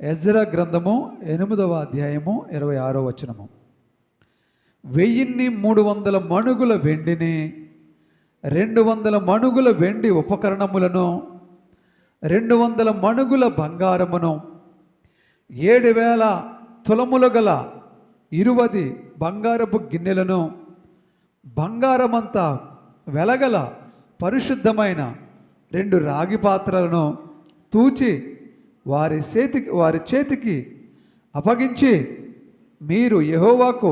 Ezra గ్రంథము 8వ అధ్యాయము 26వ వచనము. 1300 మణుగుల వెండిని, 200 మణుగుల వెండి ఉపకరణములను, 200 మణుగుల బంగారమును, 7000 తులములు గల 20 బంగారపు గిన్నెలను, బంగారమంతా వెలగల పరిశుద్ధమైన 2 రాగి పాత్రలను తూచి వారి చేతికి అప్పగించి, మీరు యెహోవాకు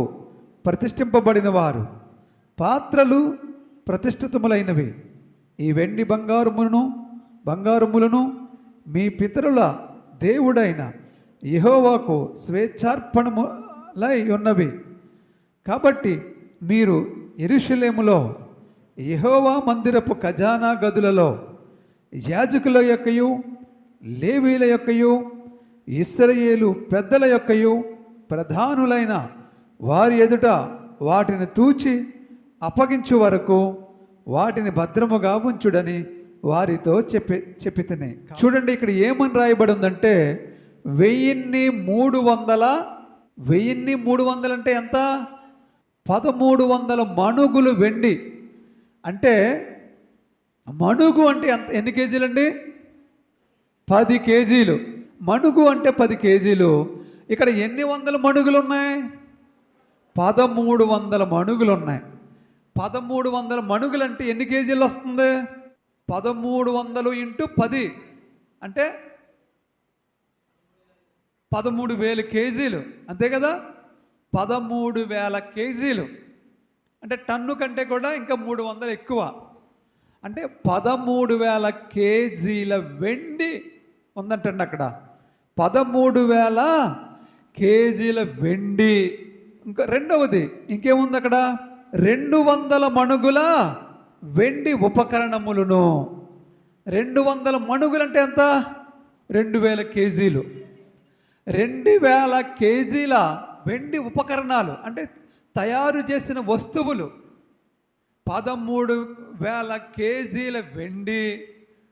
ప్రతిష్ఠింపబడిన వారు, పాత్రలు ప్రతిష్ఠితములైనవి, ఈ వెండి బంగారములను మీ పితరుల దేవుడైన యెహోవాకు స్వేచ్ఛార్పణములై ఉన్నవి. కాబట్టి మీరు యెరూషలేములో యెహోవా మందిరపు ఖజానా గదులలో యాజకుల యొక్కయు, లేవీల యొక్కయు, ఇశ్రాయేలు పెద్దల యొక్కయు, ప్రధానులైన వారి ఎదుట వాటిని తూచి అప్పగించు వరకు వాటిని భద్రముగా ఉంచుడని వారితో చెప్పితిని. చూడండి, ఇక్కడ ఏమని రాయబడి ఉందంటే 1300 అంటే ఎంత? 1300 మణుగులు వెండి. అంటే మణుగు అంటే ఎంత, ఎన్ని కేజీలండి? 10 కేజీలు. మణుగు అంటే 10 కేజీలు. ఇక్కడ ఎన్ని వందల మణుగులు ఉన్నాయి? 1300 మణుగులు ఉన్నాయి. 1300 మణుగులు అంటే ఎన్ని కేజీలు వస్తుంది? 1300 × 10 అంటే 13,000 కేజీలు, అంతే కదా? 13,000 కేజీలు అంటే టన్ను కంటే కూడా ఇంకా 300 ఎక్కువ. అంటే 13,000 కేజీల వెండి ఉందంటండి అక్కడ. 13,000 కేజీల వెండి. ఇంకా రెండవది ఇంకేముంది అక్కడ? 200 మణుగుల వెండి ఉపకరణములను. 200 మణుగులు అంటే ఎంత? 2000 కేజీలు. 2000 కేజీల వెండి ఉపకరణాలు అంటే తయారు చేసిన వస్తువులు. 13,000 కేజీల వెండి,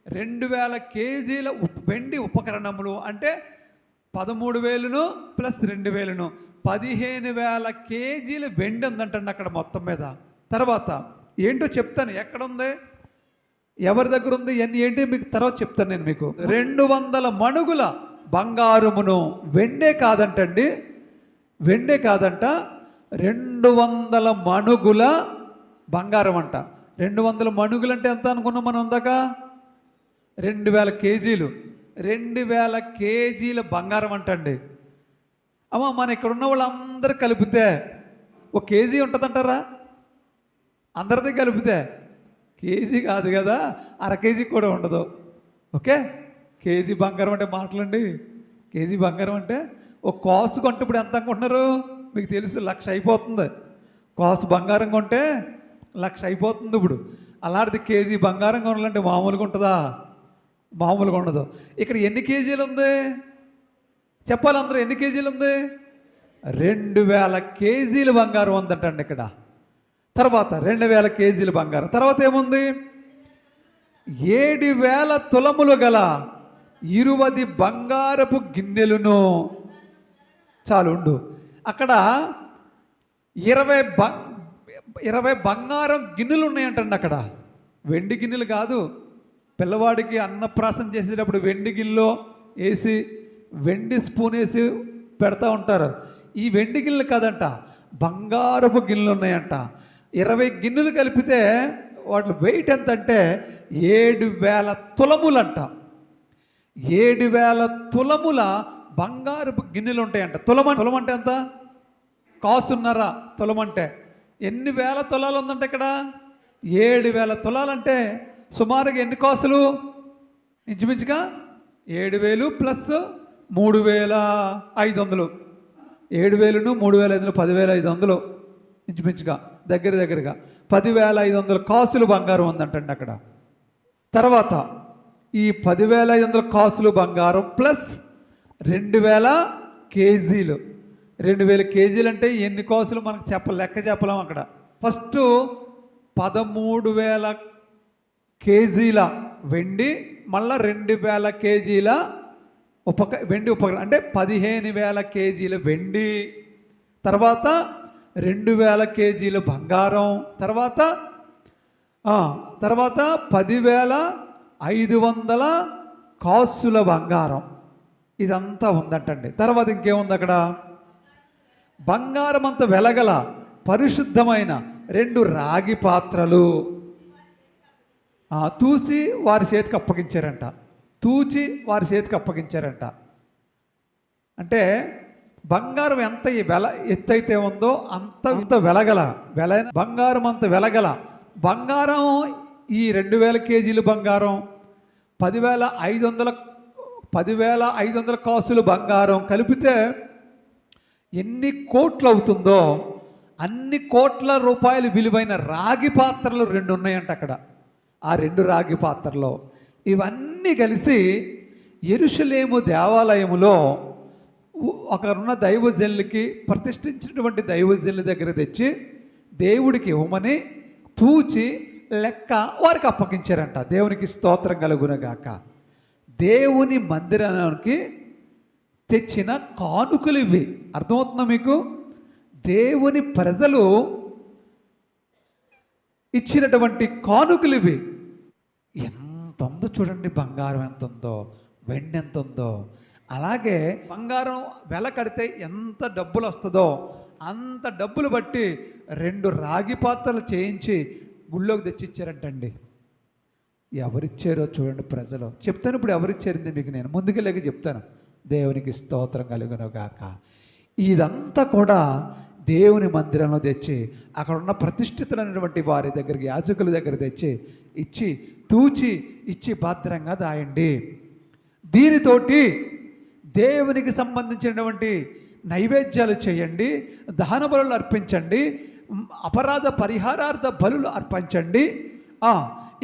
2,000 కేజీల వెండి ఉపకరణములు అంటే 13,000 ప్లస్ 2,000 15,000 కేజీల వెండి ఉందంటండి అక్కడ మొత్తం మీద. తర్వాత ఏంటో చెప్తాను, ఎక్కడ ఉంది, ఎవరి దగ్గర ఉంది, ఇవన్నీ ఏంటి మీకు తర్వాత చెప్తాను నేను మీకు. 200 మణుగుల బంగారమును, వెండే కాదంటండి, వెండే కాదంట, 200 మణుగుల బంగారం అంట. 200 మణుగులు అంటే ఎంత అనుకున్నాం మనం ఇందాక? 2,000 కేజీలు. 2,000 కేజీల బంగారం అంటండి. అమ్మ, మన ఇక్కడ ఉన్న వాళ్ళందరూ కలిపితే 1 కేజీ ఉంటుందంటారా? అందరిది కలిపితే కేజీ కాదు కదా, 1/2 కేజీ కూడా ఉండదు. ఓకే, కేజీ బంగారం అంటే మాటలండి. కేజీ బంగారం అంటే ఒక కాసు కొంటే ఇప్పుడు ఎంత అనుకుంటున్నారు? మీకు తెలుసు, 1,00,000 అయిపోతుంది. కాసు బంగారం కొంటే 1,00,000 అయిపోతుంది ఇప్పుడు. అలాంటిది కేజీ బంగారం కొనాలంటే మామూలుగా ఉంటుందా? మామూలుగా ఉండదు. ఇక్కడ ఎన్ని కేజీలు ఉంది చెప్పాలి అందరూ? ఎన్ని కేజీలు ఉంది? 2,000 కేజీల బంగారం ఉందంటండి ఇక్కడ. తర్వాత 2,000 కేజీల బంగారం. తర్వాత ఏముంది? 7,000 తులములు గల 20 బంగారపు గిన్నెలను. చాలు ఉండు. అక్కడ 20 బంగారం గిన్నెలు ఉన్నాయంటండి అక్కడ. వెండి గిన్నెలు కాదు. పిల్లవాడికి అన్నప్రాసం చేసేటప్పుడు వెండి గిన్నెలో వేసి వెండి స్పూన్ వేసి పెడతా ఉంటారు. ఈ వెండి గిన్నెలు కాదంట, బంగారపు గిన్నెలు ఉన్నాయంట. 20 గిన్నెలు కలిపితే వాటి వెయిట్ ఎంత అంటే 7,000 తులములంట. 7,000 తులముల బంగారపు గిన్నెలు ఉంటాయంట. తులం అంటే ఎంత? కాసున్నర తులం అంటే. ఎన్ని వేల తులాలు ఉందంటే ఇక్కడ? 7,000 తులాలంటే సుమారుగా ఎన్ని కాసులు? ఇంచుమించుగా 7,000 ప్లస్ 3,500. 7,000 3,500 10,500 ఇంచుమించుగా దగ్గరగా 10,500 కాసులు బంగారం ఉందంటండి అక్కడ. తర్వాత ఈ 10,500 కాసులు బంగారం ప్లస్ 2,000 కేజీలు. 2,000 కేజీలు అంటే ఎన్ని కాసులు మనకు లెక్క చెప్పలేం అక్కడ. ఫస్ట్ 13,000 కేజీల వెండి, మళ్ళీ 2,000 కేజీల వెండి ఉపకరణం అంటే 15,000 కేజీల వెండి, తర్వాత 2,000 కేజీల బంగారం, తర్వాత 10,500 కాసుల బంగారం. ఇదంతా ఉందంటండి. తర్వాత ఇంకేముంది అక్కడ? బంగారం అంత వెలగల పరిశుద్ధమైన 2 రాగి పాత్రలు తూచి వారి చేతికి అప్పగించారంట. అంటే బంగారం ఎంత ఎత్తైతే ఉందో అంత వెలగల బంగారం అంత వెలగల బంగారం. ఈ 2,000 కేజీలు బంగారం, 10,500 కాసులు బంగారం కలిపితే ఎన్ని కోట్లు అవుతుందో అన్ని కోట్ల రూపాయలు విలువైన రాగి పాత్రలు 2 ఉన్నాయంట అక్కడ. ఆ 2 రాగి పాత్రలో ఇవన్నీ కలిసి యెరూషలేము దేవాలయములో ఒకరున్న దైవజనులకి, ప్రతిష్ఠించినటువంటి దైవజనుల దగ్గర తెచ్చి దేవుడికి ఇవ్వమని తూచి లెక్క వారికి అప్పగించారంట. దేవునికి స్తోత్రం కలుగునగాక. దేవుని మందిరానికి తెచ్చిన కానుకలు ఇవి. అర్థమవుతుందా మీకు? దేవుని ప్రజలు ఇచ్చినటువంటి కానుకలు ఇవి. ఎంత ఉందో చూడండి, బంగారం ఎంత ఉందో, వెండి ఎంత ఉందో. అలాగే బంగారం వెల కడితే ఎంత డబ్బులు వస్తుందో అంత డబ్బులు బట్టి 2 రాగి పాత్రలు చేయించి గుళ్ళోకి తెచ్చిచ్చారంటండి. ఎవరిచ్చారో చూడండి ప్రజలు. చెప్తాను ఇప్పుడు ఎవరిచ్చారింది మీకు నేను ముందుకెళ్ళి చెప్తాను. దేవునికి స్తోత్రం కలుగును గాక. ఇదంతా కూడా దేవుని మందిరంలో తెచ్చి అక్కడ ఉన్న ప్రతిష్ఠితులైనటువంటి వారి దగ్గరికి, యాజకుల దగ్గర తెచ్చి ఇచ్చి భద్రంగా దాయండి. దీనితోటి దేవునికి సంబంధించినటువంటి నైవేద్యాలు చేయండి, దహన బలులు అర్పించండి, అపరాధ పరిహారార్థ బలులు అర్పించండి.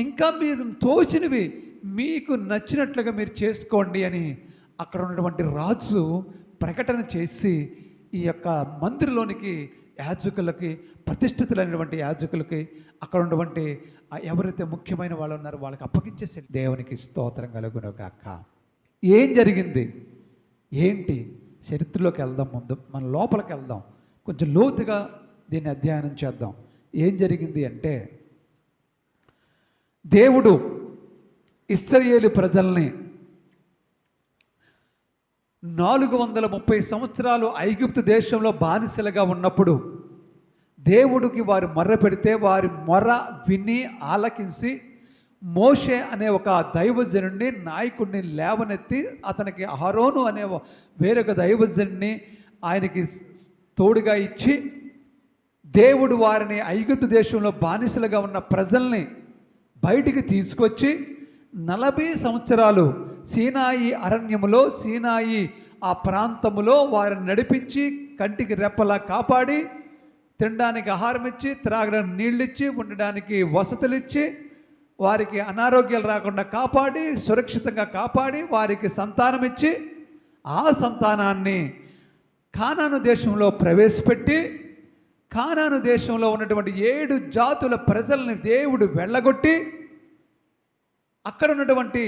ఇంకా మీరు తోచినవి మీకు నచ్చినట్లుగా మీరు చేసుకోండి అని అక్కడ ఉన్నటువంటి రాజు ప్రకటన చేసి ఈ యొక్క మందిరంలోనికి యాజకులకి, ప్రతిష్ఠితులైనటువంటి యాజకులకి, అక్కడ ఉన్నటువంటి ఎవరైతే ముఖ్యమైన వాళ్ళు ఉన్నారో వాళ్ళకి అప్పగించేసి దేవునికి స్తోత్రం కలుగును గాక. ఏం జరిగింది ఏంటి చరిత్రలోకి వెళ్దాం. ముందు మన లోపలికి వెళ్దాం, కొంచెం లోతుగా దీన్ని అధ్యయనం చేద్దాం. ఏం జరిగింది అంటే, దేవుడు ఇశ్రాయేలు ప్రజల్ని 430 సంవత్సరాలు ఐగుప్తు దేశంలో బానిసలుగా ఉన్నప్పుడు దేవుడికి వారు మొర్ర పెడితే వారి మొర్ర విని ఆలకించి మోషే అనే ఒక దైవజనుడిని, నాయకుడిని లేవనెత్తి అతనికి అహరోను అనే వేరొక దైవజనుడిని ఆయనకి తోడుగా ఇచ్చి దేవుడు వారిని ఐగుప్తు దేశంలో బానిసలుగా ఉన్న ప్రజల్ని బయటికి తీసుకొచ్చి 40 సంవత్సరాలు సీనాయి అరణ్యములో, సీనాయి ఆ ప్రాంతములో వారిని నడిపించి కంటికి రెప్పలా కాపాడి, తినడానికి ఆహారం ఇచ్చి, త్రాగడానికి నీళ్ళిచ్చి, ఉండడానికి వసతులిచ్చి, వారికి అనారోగ్యాలు రాకుండా కాపాడి, సురక్షితంగా కాపాడి, వారికి సంతానం ఇచ్చి, ఆ సంతానాన్ని కానాను దేశంలో ప్రవేశపెట్టి, కానాను దేశంలో ఉన్నటువంటి 7 జాతుల ప్రజల్ని దేవుడు వెళ్ళగొట్టి అక్కడ ఉన్నటువంటి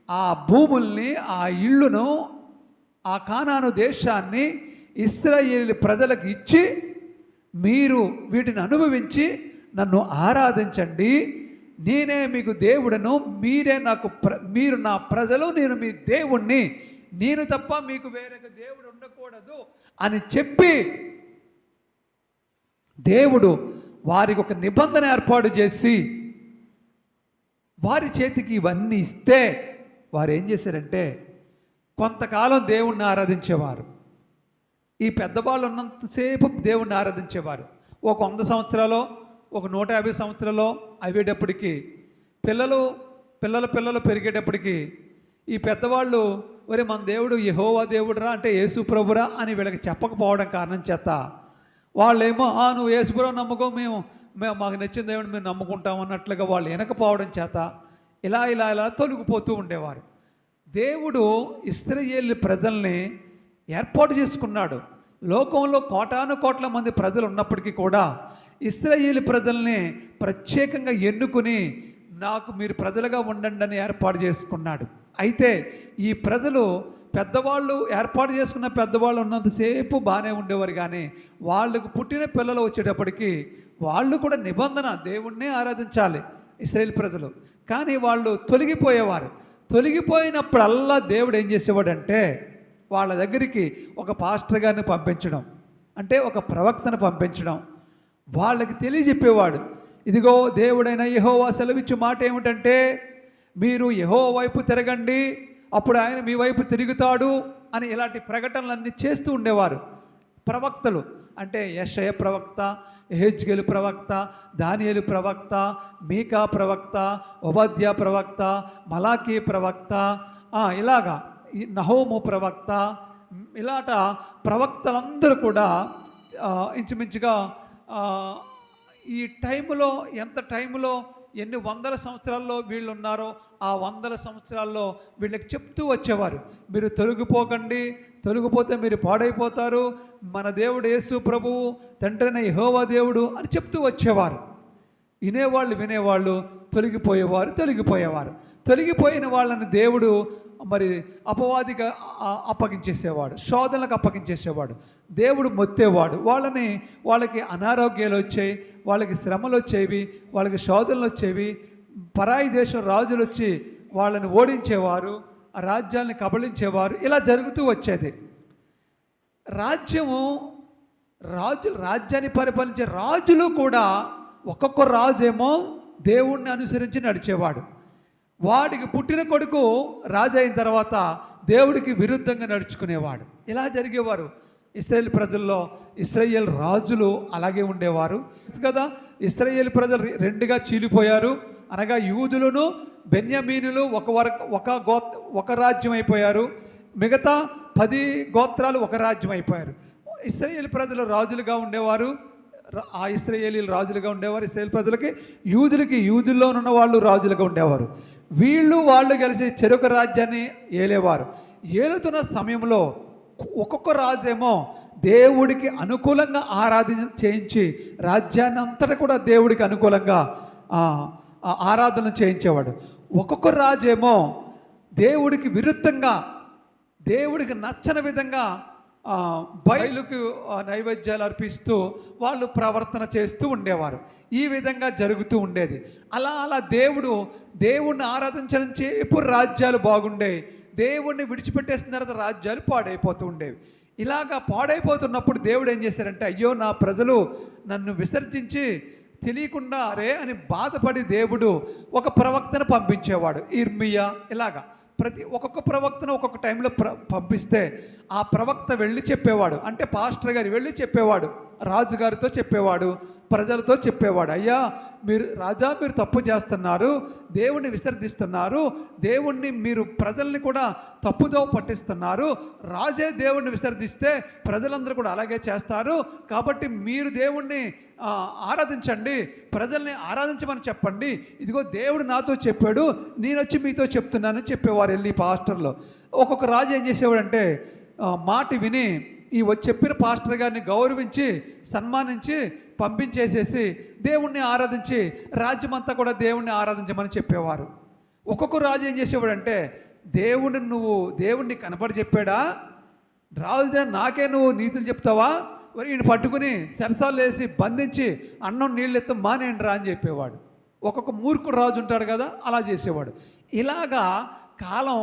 ఆ భూముల్ని, ఆ ఇళ్ళును, ఆ కానాను దేశాన్ని ఇశ్రాయేలు ప్రజలకు ఇచ్చి, మీరు వీటిని అనుభవించి నన్ను ఆరాధించండి, నేనే మీకు దేవుడను, మీరు నా ప్రజలు, నేను మీ దేవుణ్ణి, నేను తప్ప మీకు వేరొక దేవుడు ఉండకూడదు అని చెప్పి దేవుడు వారికి ఒక నిబంధన ఏర్పాటు చేసి వారి చేతికి ఇవన్నీ ఇస్తే వారు ఏం చేశారంటే కొంతకాలం దేవుణ్ణి ఆరాధించేవారు. ఈ పెద్దవాళ్ళు ఉన్నంతసేపు దేవుణ్ణి ఆరాధించేవారు. ఒక 100 సంవత్సరాలు, ఒక 150 సంవత్సరాలు అయ్యేటప్పటికి పిల్లలు పెరిగేటప్పటికి ఈ పెద్దవాళ్ళు ఒరే మన దేవుడు యెహోవా దేవుడురా అంటే యేసు ప్రభురా అని వీళ్ళకి చెప్పకపోవడం కారణం చేత వాళ్ళేమో నువ్వు యేసు ప్రభు నమ్ముకో, మేము మాకు నచ్చిన దేవుడిని మేము నమ్ముకుంటాం అన్నట్లుగా వాళ్ళు వెనకపోవడం చేత ఇలా తొలగిపోతూ ఉండేవారు. దేవుడు ఇశ్రాయేలు ప్రజల్ని ఏర్పాటు చేసుకున్నాడు. లోకంలో కోటానుకోట్ల మంది ప్రజలు ఉన్నప్పటికీ కూడా ఇశ్రాయేలు ప్రజల్ని ప్రత్యేకంగా ఎన్నుకుని నాకు మీరు ప్రజలుగా ఉండండి అని ఏర్పాటు చేసుకున్నాడు. అయితే ఈ ప్రజలు పెద్దవాళ్ళు ఏర్పాటు చేసుకున్న పెద్దవాళ్ళు ఉన్నంతసేపు బాగానే ఉండేవారు, కానీ వాళ్ళకు పుట్టిన పిల్లలు వచ్చేటప్పటికి వాళ్ళు కూడా నిబంధన దేవుణ్ణే ఆరాధించాలి ఇశ్రాయేల్ ప్రజలు, కానీ వాళ్ళు తొలగిపోయేవారు. తొలగిపోయినప్పుడల్లా దేవుడు ఏం చేసేవాడంటే వాళ్ళ దగ్గరికి ఒక పాస్టర్ గారిని పంపించడం, అంటే ఒక ప్రవక్తను పంపించడం, వాళ్ళకి తెలియజెప్పేవాడు. ఇదిగో దేవుడైన యెహోవా సెలవిచ్చు మాట ఏమిటంటే మీరు యెహోవా వైపు తిరగండి, అప్పుడు ఆయన మీ వైపు తిరుగుతాడు అని ఇలాంటి ప్రకటనలన్నీ చేస్తూ ఉండేవారు ప్రవక్తలు. అంటే యెషయా ప్రవక్త, యెహెజ్కేలు ప్రవక్త, దానియేలు ప్రవక్త, మీకా ప్రవక్త, ఓబద్యా ప్రవక్త, మలాకీ ప్రవక్త, ఇలాగా నహోము ప్రవక్త, ఇలాట ప్రవక్తలందరూ కూడా ఇంచుమించుగా ఈ టైంలో ఎంత టైంలో ఎన్ని వందల సంవత్సరాల్లో వీళ్ళు ఉన్నారో ఆ వందల సంవత్సరాల్లో వీళ్ళకి చెప్తూ వచ్చేవారు, మీరు తొలగిపోకండి, తొలగిపోతే మీరు పాడైపోతారు, మన దేవుడు యేసు ప్రభువు తండ్రైన యెహోవా దేవుడు అని చెప్తూ వచ్చేవారు. వినేవాళ్ళు తొలగిపోయేవారు. తొలగిపోయిన వాళ్ళని దేవుడు మరి అపవాదిగా అప్పగించేసేవాడు, శోధనలకు అప్పగించేసేవాడు, దేవుడు మొత్తేవాడు. వాళ్ళకి అనారోగ్యాలు వచ్చాయి, వాళ్ళకి శ్రమలు వచ్చేవి, వాళ్ళకి శోధనలు వచ్చేవి, పరాయి దేశం రాజులు వచ్చి వాళ్ళని ఓడించేవారు, ఆ రాజ్యాన్ని కబళించేవారు. ఇలా జరుగుతూ వచ్చేది. రాజ్యాన్ని పరిపాలించే రాజులు కూడా ఒక్కొక్క రాజేమో దేవుణ్ణి అనుసరించి నడిచేవాడు. వాడికి పుట్టిన కొడుకు రాజు అయిన తర్వాత దేవుడికి విరుద్ధంగా నడుచుకునేవాడు. ఇలా జరిగేవారు ఇశ్రాయేల్ ప్రజల్లో. ఇశ్రాయేల్ రాజులు అలాగే ఉండేవారు కదా. ఇశ్రాయేల్ ప్రజలు రెండుగా చీలిపోయారు, అనగా యూదులను బెన్యామీనులు ఒక రాజ్యం అయిపోయారు, మిగతా 10 గోత్రాలు ఒక రాజ్యం అయిపోయారు. ఇశ్రాయేల్ ప్రజలు రాజులుగా ఉండేవారు, ఇశ్రాయేలీలు రాజులుగా ఉండేవారు ఇశ్రాయేల్ ప్రజలకి, యూదుల్లో ఉన్న వాళ్ళు రాజులుగా ఉండేవారు. వాళ్ళు కలిసి చెరొక రాజ్యాన్ని ఏలేవారు. ఏలుతున్న సమయంలో ఒక్కొక్క రాజేమో దేవుడికి అనుకూలంగా ఆరాధన చేయించి రాజ్యాన్ని అంతటా కూడా దేవుడికి అనుకూలంగా ఆరాధన చేయించేవాడు. ఒక్కొక్క రాజేమో దేవుడికి విరుద్ధంగా, దేవుడికి నచ్చని విధంగా బయలుకు నైవేద్యాలు అర్పిస్తూ వాళ్ళు ప్రవర్తన చేస్తూ ఉండేవారు. ఈ విధంగా జరుగుతూ ఉండేది. అలా దేవుణ్ణి ఆరాధించడం చేపు రాజ్యాలు బాగుండేవి, దేవుణ్ణి విడిచిపెట్టేసిన తర్వాత రాజ్యాలు పాడైపోతూ ఉండేవి. ఇలాగా పాడైపోతున్నప్పుడు దేవుడు ఏం చేశారంటే, అయ్యో నా ప్రజలు నన్ను విసర్జించి తెలియకుండా రే అని బాధపడి దేవుడు ఒక ప్రవక్తను పంపించేవాడు, ఇర్మియా. ఇలాగా ఒక్కొక్క ప్రవక్తను ఒక్కొక్క టైంలో పంపిస్తే ఆ ప్రవక్త వెళ్ళి చెప్పేవాడు, అంటే పాస్టర్ గారు వెళ్ళి చెప్పేవాడు, రాజుగారితో చెప్పేవాడు, ప్రజలతో చెప్పేవాడు, అయ్యా మీరు తప్పు చేస్తున్నారు, దేవుణ్ణి విసర్జిస్తున్నారు, మీరు ప్రజల్ని కూడా తప్పుదో పట్టిస్తున్నారు, రాజే దేవుణ్ణి విసర్జిస్తే ప్రజలందరూ కూడా అలాగే చేస్తారు, కాబట్టి మీరు దేవుణ్ణి ఆరాధించండి, ప్రజల్ని ఆరాధించమని చెప్పండి, ఇదిగో దేవుడు నాతో చెప్పాడు, నేను వచ్చి మీతో చెప్తున్నానని చెప్పేవారు వెళ్ళి పాస్టర్లో. ఒక్కొక్క రాజు ఏం చేసేవాడంటే మాట విని చెప్పిన పాస్టర్ గారిని గౌరవించి సన్మానించి పంపించేసేసి దేవుణ్ణి ఆరాధించి రాజ్యమంతా కూడా దేవుణ్ణి ఆరాధించమని చెప్పేవారు. ఒక్కొక్క రాజు ఏం చేసేవాడంటే దేవుణ్ణి కనపడి చెప్పాడా, రాజు నాకే నువ్వు నీతులు చెప్తావా, ఈయన పట్టుకుని సరసాలు వేసి బంధించి అన్నం నీళ్ళు ఎత్తం మానేయండి రా అని చెప్పేవాడు. ఒక్కొక్క మూర్ఖుడు రాజు ఉంటాడు కదా, అలా చేసేవాడు. ఇలాగా కాలం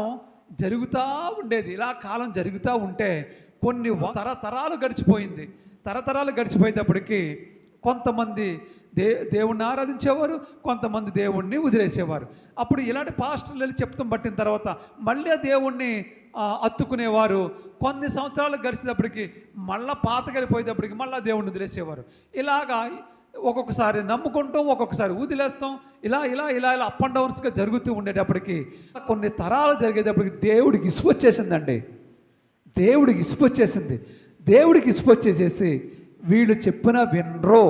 జరుగుతూ ఉండేది. ఇలా కాలం జరుగుతూ ఉంటే కొన్ని తరతరాలు గడిచిపోయింది. తరతరాలు గడిచిపోయేటప్పటికి కొంతమంది దేవుణ్ణి ఆరాధించేవారు, కొంతమంది దేవుణ్ణి వదిలేసేవారు. అప్పుడు ఇలాంటి పాస్టర్లు వెళ్ళి చెప్తాం పట్టిన తర్వాత మళ్ళీ దేవుణ్ణి అత్తుకునేవారు. కొన్ని సంవత్సరాలు గడిచేటప్పటికి మళ్ళీ పాతకెళ్ళిపోయేటప్పటికి మళ్ళీ దేవుణ్ణి వదిలేసేవారు. ఇలాగా ఒక్కొక్కసారి నమ్ముకుంటాం, ఒక్కొక్కసారి వదిలేస్తాం, ఇలా అప్ అండ్ డౌన్స్గా జరుగుతూ ఉండేటప్పటికి కొన్ని తరాలు జరిగేటప్పటికి దేవుడికి ఇసుకొచ్చేసిందండి. దేవుడికి ఇసుకొచ్చేసేసి వీళ్ళు చెప్పినా వినరు,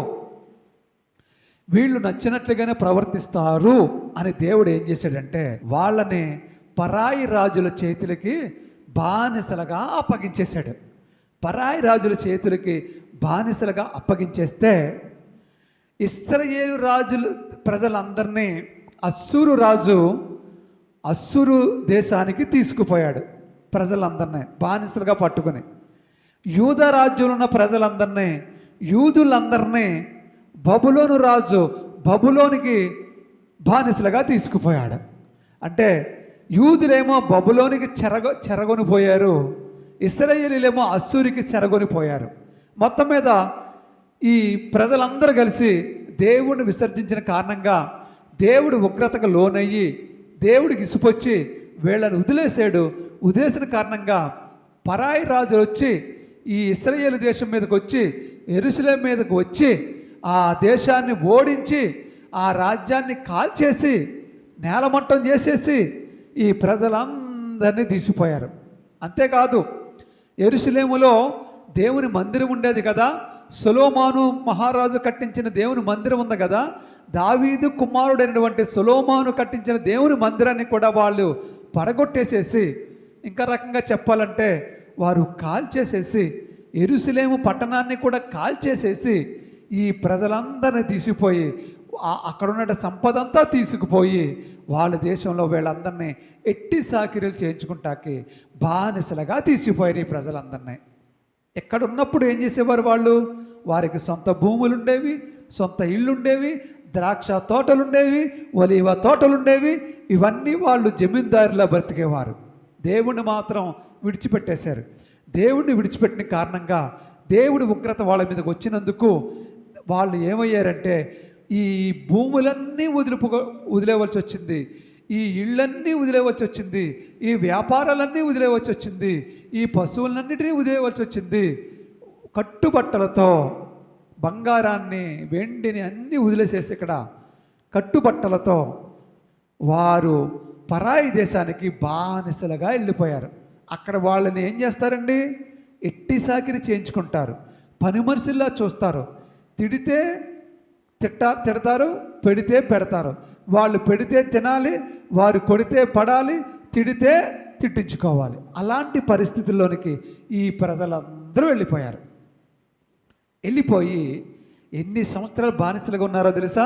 వీళ్ళు నచ్చినట్లుగానే ప్రవర్తిస్తారు అని దేవుడు ఏం చేశాడంటే వాళ్ళని పరాయి రాజుల చేతులకి బానిసలుగా అప్పగించేశాడు. పరాయి రాజుల చేతులకి బానిసలుగా అప్పగించేస్తే ఇశ్రాయేలు రాజులు ప్రజలందరినీ అస్సూరు రాజు అస్సూరు దేశానికి తీసుకుపోయాడు. ప్రజలందరినీ బానిసలుగా పట్టుకుని, యూద రాజ్యంలో ఉన్న ప్రజలందరినీ, యూదులందరినీ బబులోను రాజు బబులోనికి బానిసలుగా తీసుకుపోయాడు. అంటే యూదులేమో బబులోనికి చెరగొని పోయారు, ఇశ్రాయేలీలేమో అస్సూరికి చెరగొని పోయారు. మొత్తం మీద ఈ ప్రజలందరూ కలిసి దేవుడిని విసర్జించిన కారణంగా దేవుడు ఉగ్రతకు లోనయ్యి దేవుడికి ఇసుపొచ్చి వీళ్ళని వదిలేసాడు. వదిలేసిన కారణంగా పరాయి రాజులు వచ్చి ఈ ఇశ్రాయేలు దేశం మీదకి వచ్చి యెరూషలేము మీదకి వచ్చి ఆ దేశాన్ని ఓడించి ఆ రాజ్యాన్ని కాల్చేసి నేలమట్టం చేసేసి ఈ ప్రజలందరినీ తీసిపోయారు. అంతేకాదు యెరూషలేములో దేవుని మందిరం ఉండేది కదా, సొలొమోను మహారాజు కట్టించిన దేవుని మందిరం ఉంది కదా, దావీదు కుమారుడైనటువంటి సొలొమోను కట్టించిన దేవుని మందిరాన్ని కూడా వాళ్ళు పడగొట్టేసేసి, ఇంకా రకంగా చెప్పాలంటే వారు కాల్చేసేసి యెరూషలేము పట్టణాన్ని కూడా కాల్చేసేసి ఈ ప్రజలందరినీ తీసిపోయి అక్కడ ఉన్న సంపద అంతా తీసుకుపోయి వాళ్ళ దేశంలో వీళ్ళందరినీ ఎట్టి సాకిరీలు చేయించుకుంటాకి బానిసలుగా తీసిపోయారు ఈ ప్రజలందరినీ. ఎక్కడ ఉన్నప్పుడు ఏం చేసేవారు వాళ్ళు? వారికి సొంత భూములు ఉండేవి, సొంత ఇళ్ళు ఉండేవి, ద్రాక్ష తోటలు ఉండేవి, ఒలీవ తోటలు ఉండేవి. ఇవన్నీ వాళ్ళు జమీందారులా బ్రతికేవారు. దేవుణ్ణి మాత్రం విడిచిపెట్టేశారు. దేవుడిని విడిచిపెట్టిన కారణంగా దేవుడి ఉగ్రత వాళ్ళ మీదకి వచ్చినందుకు వాళ్ళు ఏమయ్యారంటే ఈ భూములన్నీ వదిలేవలసి వచ్చింది, ఈ ఇళ్ళన్నీ వదిలేవలసి వచ్చింది, ఈ వ్యాపారాలన్నీ వదిలేవలసి వచ్చింది, ఈ పశువులన్నిటినీ వదిలేవలసి వచ్చింది. కట్టుబట్టలతో బంగారాన్ని వెండిని అన్నీ వదిలేసేసి ఇక్కడ కట్టుబట్టలతో వారు పరాయి దేశానికి బానిసలుగా వెళ్ళిపోయారు. అక్కడ వాళ్ళని ఏం చేస్తారండి? ఎట్టి సాకిరి చేయించుకుంటారు, పని మనుషుల్లా చూస్తారు. తిడతారు, పెడితే పెడతారు. వాళ్ళు పెడితే తినాలి, వారు కొడితే పడాలి, తిడితే తిట్టించుకోవాలి. అలాంటి పరిస్థితుల్లోనికి ఈ ప్రజలందరూ వెళ్ళిపోయారు. వెళ్ళిపోయి ఎన్ని సంవత్సరాలు బానిసలుగా ఉన్నారో తెలుసా?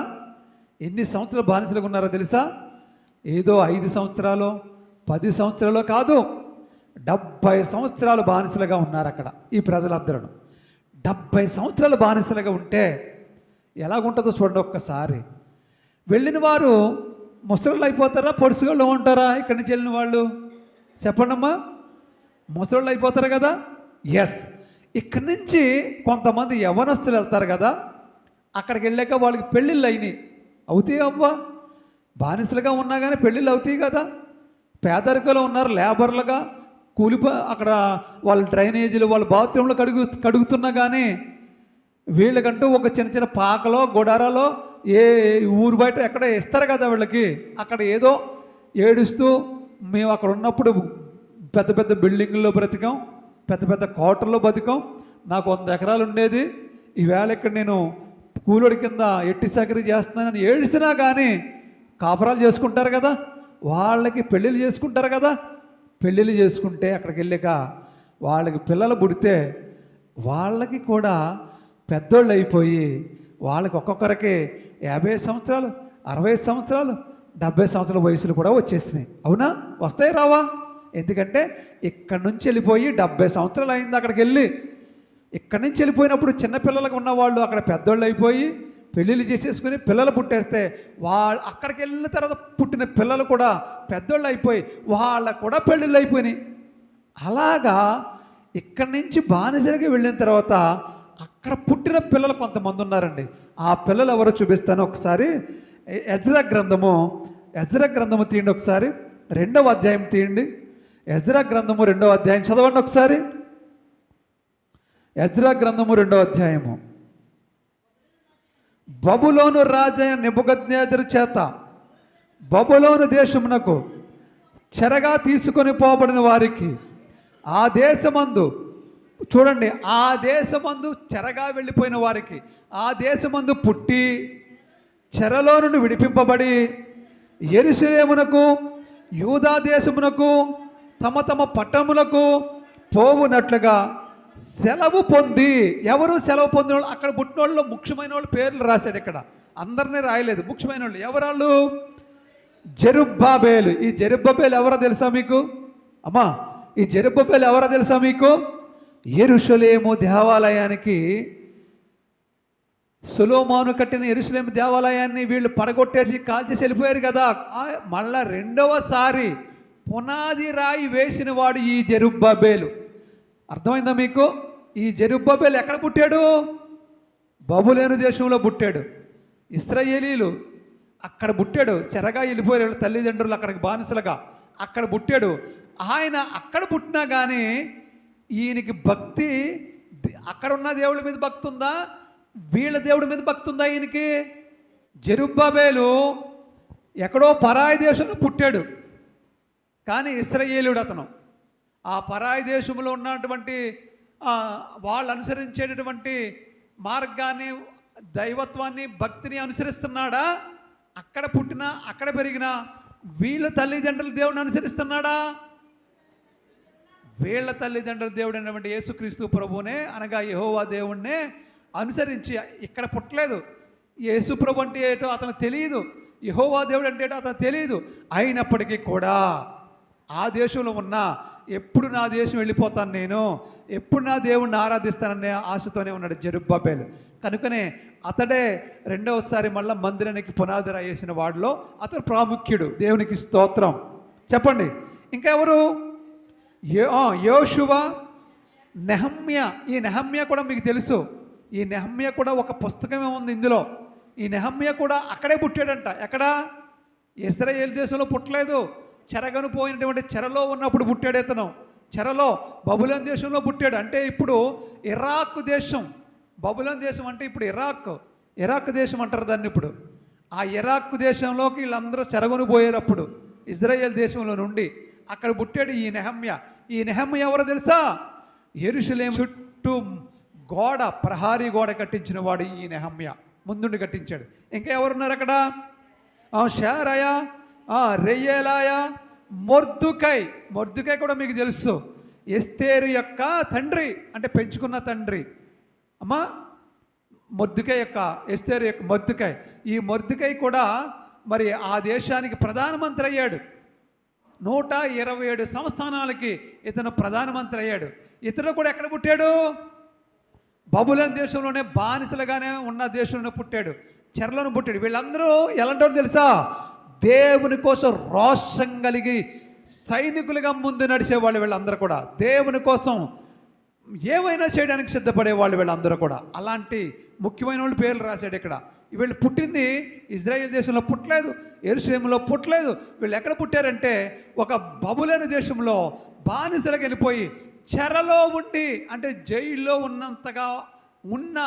ఎన్ని సంవత్సరాలు బానిసలుగా ఉన్నారో తెలుసా? ఏదో 5 సంవత్సరాలు 10 సంవత్సరాలు కాదు, 70 సంవత్సరాలు బానిసలుగా ఉన్నారు అక్కడ ఈ ప్రజలందరూ. 70 సంవత్సరాలు బానిసలుగా ఉంటే ఎలాగుంటుందో చూడండి ఒక్కసారి. వెళ్ళిన వారు ముసళ్ళు అయిపోతారా, పొడుసుగాళ్ళు ఉంటారా? ఇక్కడి నుంచి వెళ్ళిన వాళ్ళు చెప్పండమ్మా, ముసళ్ళు అయిపోతారు కదా. ఎస్, ఇక్కడి నుంచి కొంతమంది యవనస్తులు వెళ్తారు కదా, అక్కడికి వెళ్ళాక వాళ్ళకి పెళ్ళిళ్ళు అయినాయి. అవుతాయి అవ్వా, బానిసలుగా ఉన్నా కానీ పెళ్ళిళ్ళు అవుతాయి కదా. పేదరికంలో ఉన్నారు, లేబర్లుగా అక్కడ వాళ్ళ డ్రైనేజీలు వాళ్ళ బాత్రూంలో కడుగుతున్నా కానీ వీళ్ళకంటూ ఒక చిన్న చిన్న పాకలో గొడారాలో ఏ ఊరు బయట ఎక్కడ ఇస్తారు కదా వీళ్ళకి. అక్కడ ఏదో ఏడుస్తూ మేము అక్కడ ఉన్నప్పుడు పెద్ద పెద్ద బిల్డింగుల్లో బ్రతికాం, పెద్ద పెద్ద కోటల్లో బతికాం, నాకు 100 ఎకరాలు ఉండేది, ఈవేళ ఇక్కడ నేను కూలోడి కింద ఎట్టి సాకిరీ చేస్తున్నానని ఏడిసినా కానీ కాపురాలు చేసుకుంటారు కదా, వాళ్ళకి పెళ్ళిళ్ళు చేసుకుంటారు కదా. పెళ్ళిళ్ళు చేసుకుంటే అక్కడికి వెళ్ళాక వాళ్ళకి పిల్లలు పుడితే వాళ్ళకి కూడా పెద్దోళ్ళు అయిపోయి వాళ్ళకి ఒక్కొక్కరికి 50 సంవత్సరాలు 60 సంవత్సరాలు 70 సంవత్సరాల వయసులు కూడా వచ్చేసినాయి. అవునా? వస్తాయి రావా? ఎందుకంటే ఇక్కడి నుంచి వెళ్ళిపోయి 70 సంవత్సరాలు అయింది అక్కడికి వెళ్ళి. ఇక్కడి నుంచి వెళ్ళిపోయినప్పుడు చిన్నపిల్లలకు ఉన్నవాళ్ళు అక్కడ పెద్దోళ్ళు అయిపోయి పెళ్ళిళ్ళు చేసేసుకుని పిల్లలు పుట్టేస్తే వాళ్ళు అక్కడికి వెళ్ళిన తర్వాత పుట్టిన పిల్లలు కూడా పెద్దోళ్ళు అయిపోయి వాళ్ళకు కూడా పెళ్ళిళ్ళు అయిపోయినాయి. అలాగా ఇక్కడి నుంచి బానిసలుగా వెళ్ళిన తర్వాత అక్కడ పుట్టిన పిల్లలు కొంతమంది ఉన్నారండి. ఆ పిల్లలు ఎవరో చూపిస్తాను ఒకసారి. ఎజ్రా గ్రంథము తీయండి ఒకసారి, 2వ అధ్యాయం తీయండి. ఎజ్రా గ్రంథము 2వ అధ్యాయం చదవండి ఒకసారి. ఎజ్రా గ్రంథము 2వ అధ్యాయము. బబులోను రాజైన నెబుకద్నెజరు చేత బబులోను దేశమునకు చెరగా తీసుకొని పోబడిన వారికి ఆ దేశమందు, చూడండి, ఆ దేశమందు చెరగా వెళ్ళిపోయిన వారికి ఆ దేశమందు పుట్టి చెరలో నుండి విడిపింపబడి యెరూషలేమునకు యూదా దేశమునకు తమ తమ పట్టణములకు పోవునట్లుగా సెలవు పొంది. ఎవరు సెలవు పొందిన వాళ్ళు? అక్కడ పుట్టిన వాళ్ళు ముఖ్యమైన వాళ్ళు పేర్లు రాశాడు. ఇక్కడ అందరినీ రాయలేదు, ముఖ్యమైన వాళ్ళు. ఎవరాళ్ళు? జెరుబ్బాబేలు. ఈ జెరుబ్బాబేలు ఎవరో తెలుసా మీకు? అమ్మా, ఈ జెరుబ్బేలు ఎవరో తెలుసా మీకు? యెరూషలేము దేవాలయానికి, సొలొమోను కట్టిన యెరూషలేము దేవాలయాన్ని వీళ్ళు పడగొట్టేసి కాల్చేసి వెళ్ళిపోయారు కదా. మళ్ళా రెండవసారి పునాది రాయి వేసిన వాడు ఈ జెరుబ్బేలు. అర్థమైందా మీకు? ఈ జెరుబ్బేలు ఎక్కడ పుట్టాడు? బబులోను దేశంలో పుట్టాడు. ఇశ్రాయేలీలు అక్కడ పుట్టాడు. చెరగా వెళ్ళిపోయారు తల్లిదండ్రులు అక్కడికి బానిసలుగా. అక్కడ పుట్టాడు ఆయన. అక్కడ పుట్టినా కానీ ఈయనకి భక్తి అక్కడ ఉన్న దేవుడి మీద భక్తి ఉందా, వీళ్ళ దేవుడి మీద భక్తి ఉందా ఈయనకి? జెరుబ్బేలు ఎక్కడో పరాయి దేశంలో పుట్టాడు, కానీ ఇశ్రాయేలుడు అతను. ఆ పరాయి దేశంలో ఉన్నటువంటి వాళ్ళు అనుసరించేటటువంటి మార్గాన్ని, దైవత్వాన్ని, భక్తిని అనుసరిస్తున్నాడా? అక్కడ పుట్టినా అక్కడ పెరిగినా వీళ్ళ తల్లిదండ్రుల దేవుడిని అనుసరిస్తున్నాడా? వీళ్ళ తల్లిదండ్రుల దేవుడు అయినటువంటి యేసుక్రీస్తు ప్రభువునే, అనగా యెహోవా దేవుణ్ణే అనుసరించి ఇక్కడ పుట్టలేదు. యేసు ప్రభు అంటే ఏటో అతను తెలియదు, యెహోవా దేవుడు అంటే ఏటో అతను తెలియదు. అయినప్పటికీ కూడా ఆ దేశంలో ఉన్నా ఎప్పుడు నా దేశం వెళ్ళిపోతాను, నేను ఎప్పుడు నా దేవుణ్ణి ఆరాధిస్తాననే ఆశతోనే ఉన్నాడు జెరుబ్బేలు. కనుకనే అతడే రెండవసారి మళ్ళీ మందిరానికి పునాది రాయేసిన వాడిలో అతడు ప్రాముఖ్యుడు. దేవునికి స్తోత్రం చెప్పండి. ఇంకా ఎవరు? యోషువ, నెహమ్యా. ఈ నెహమ్యా కూడా మీకు తెలుసు. ఈ నెహమ్యా కూడా ఒక పుస్తకమే ఉంది ఇందులో. ఈ నెహమ్యా కూడా అక్కడే పుట్టాడంట. ఎక్కడ? ఇశ్రాయేలు దేశంలో పుట్టలేదు, చెరగను పోయినటువంటి చెరలో ఉన్నప్పుడు పుట్టాడు ఇతను. చెరలో బబులోను దేశంలో పుట్టాడు. అంటే ఇప్పుడు ఇరాక్ దేశం, బబులోను దేశం అంటే ఇప్పుడు ఇరాక్ దేశం అంటారు దాన్ని ఇప్పుడు. ఆ ఇరాక్ దేశంలోకి వీళ్ళందరూ చెరగను పోయేటప్పుడు ఇజ్రాయేల్ దేశంలో నుండి అక్కడ పుట్టాడు ఈ నెహమ్యా. ఈ నెహమ్యా ఎవరో తెలుసా? యెరూషలేము చుట్టూ గోడ, ప్రహారీ గోడ కట్టించిన వాడు ఈ నెహమ్యా. ముందుండి కట్టించాడు. ఇంకా ఎవరున్నారు అక్కడ? షారయ, రెయ్యేలాయ, మొర్దుకై. మొర్దుకై కూడా మీకు తెలుసు, ఎస్తేరు యొక్క తండ్రి, అంటే పెంచుకున్న తండ్రి. అమ్మా మొర్దుకై యొక్క, ఎస్తేరు యొక్క మొర్దుకై. ఈ మొర్దుకై కూడా మరి ఆ దేశానికి ప్రధానమంత్రి అయ్యాడు. 127 సంస్థానాలకి ఇతను ప్రధానమంత్రి అయ్యాడు. ఇతను కూడా ఎక్కడ పుట్టాడు? బబులోను దేశంలోనే, బానిసలుగానే ఉన్న దేశంలో పుట్టాడు, చెరలోనే పుట్టాడు. వీళ్ళందరూ ఎలాంటి తెలుసా? దేవుని కోసం రోషం కలిగి సైనికులుగా ముందు నడిచేవాళ్ళు వీళ్ళందరూ కూడా. దేవుని కోసం ఏమైనా చేయడానికి సిద్ధపడేవాళ్ళు వీళ్ళందరూ కూడా. అలాంటి ముఖ్యమైన వాళ్ళు పేర్లు రాశాడు ఇక్కడ. వీళ్ళు పుట్టింది ఇజ్రాయేల్ దేశంలో పుట్టలేదు, యెరూషలేములో పుట్టలేదు. వీళ్ళు ఎక్కడ పుట్టారంటే ఒక బబులోను దేశంలో బానిసలకు వెళ్ళిపోయి చెరలో ఉండి, అంటే జైల్లో ఉన్నంతగా ఉన్న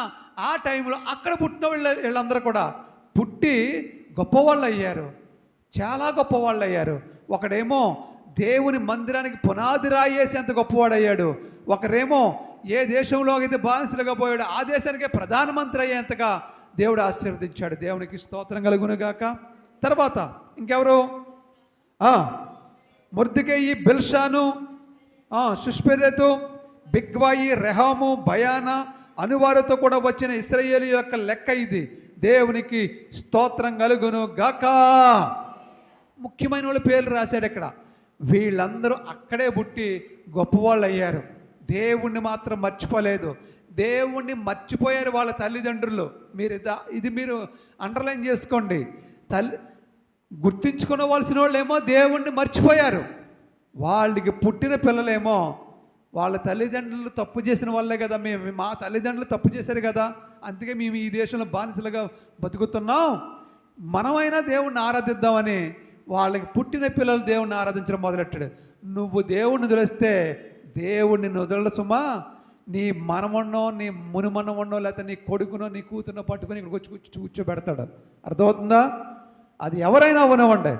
ఆ టైంలో అక్కడ పుట్టిన వీళ్ళందరూ కూడా పుట్టి గొప్పవాళ్ళు అయ్యారు, చాలా గొప్పవాళ్ళు అయ్యారు. ఒకడేమో దేవుని మందిరానికి పునాది రాయేసేంత గొప్పవాడయ్యాడు. ఒకరేమో ఏ దేశంలో అయితే బానిసలుగా పోయాడు ఆ దేశానికే ప్రధానమంత్రి అయ్యేంతగా దేవుడు ఆశీర్వదించాడు. దేవునికి స్తోత్రం కలుగునుగాక. తర్వాత ఇంకెవరు? మొర్దెకయి, బిల్షాను, షుష్పెరెతు, బిగ్వాయి, రెహాము, బయానా అనువారితో కూడా వచ్చిన ఇశ్రాయేలు యొక్క లెక్క ఇది. దేవునికి స్తోత్రం కలుగును గాక. ముఖ్యమైన వాళ్ళ పేర్లు రాశాడు ఇక్కడ. వీళ్ళందరూ అక్కడే పుట్టి గొప్పవాళ్ళు అయ్యారు. దేవుణ్ణి మాత్రం మర్చిపోలేదు. దేవుణ్ణి మర్చిపోయారు వాళ్ళ తల్లిదండ్రులు. ఇది మీరు అండర్లైన్ చేసుకోండి. గుర్తించుకోవాల్సిన వాళ్ళేమో దేవుణ్ణి మర్చిపోయారు. వాళ్ళకి పుట్టిన పిల్లలేమో వాళ్ళ తల్లిదండ్రులు తప్పు చేసిన వాళ్ళే కదా, మా తల్లిదండ్రులు తప్పు చేశారు కదా, అందుకే మేము ఈ దేశంలో బానిసలుగా బతుకుతున్నాం, మనమైనా దేవుణ్ణి ఆరాధిద్దామని వాళ్ళకి పుట్టిన పిల్లలు దేవుణ్ణి ఆరాధించడం మొదలెట్టాడు. నువ్వు దేవుణ్ణి వదిలేస్తే దేవుణ్ణి వదలడు సుమా. నీ మనమన్నో, నీ మునిమన్నమన్నో, లేకపోతే నీ కొడుకునో, నీ కూతురునో పట్టుకొని ఇక్కడికి వచ్చి కూర్చోబెడతాడు. అర్థమవుతుందా? అది ఎవరైనా అవనివ్వండి,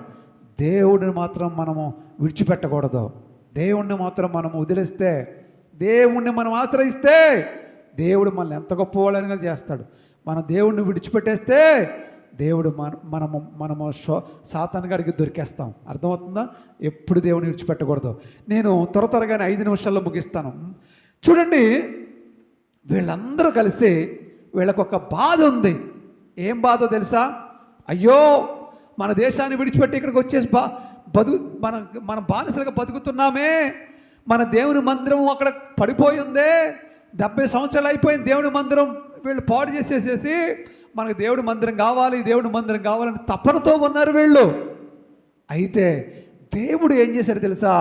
దేవుడిని మాత్రం మనము విడిచిపెట్టకూడదు. దేవుణ్ణి మాత్రం మనం వదిలేస్తే, దేవుణ్ణి మనం ఆశ్రయిస్తే దేవుడు మనల్ని ఎంత గొప్పవాళ్ళని చేస్తాడు. మనం దేవుణ్ణి విడిచిపెట్టేస్తే దేవుడు మనము సాతాను గడికి దొరికేస్తాం. అర్థమవుతుందా? ఎప్పుడు దేవుని విడిచిపెట్టకూడదు. నేను త్వరగానే 5 నిమిషాల్లో ముగిస్తాను. చూడండి, వీళ్ళందరూ కలిసి వీళ్ళకొక బాధ ఉంది. ఏం బాధో తెలుసా? అయ్యో, మన దేశాన్ని విడిచిపెట్టి ఇక్కడికి వచ్చేసి మన బానిసలుగా బతుకుతున్నామే, మన దేవుని మందిరం అక్కడ పడిపోయి ఉందే, 70 సంవత్సరాలు అయిపోయింది దేవుని మందిరం వీళ్ళు పాడు చేసేసేసి, మనకు దేవుడి మందిరం కావాలి, దేవుడి మందిరం కావాలని తపనతో ఉన్నారు వీళ్ళు. అయితే దేవుడు ఏం చేశాడు తెలుసా?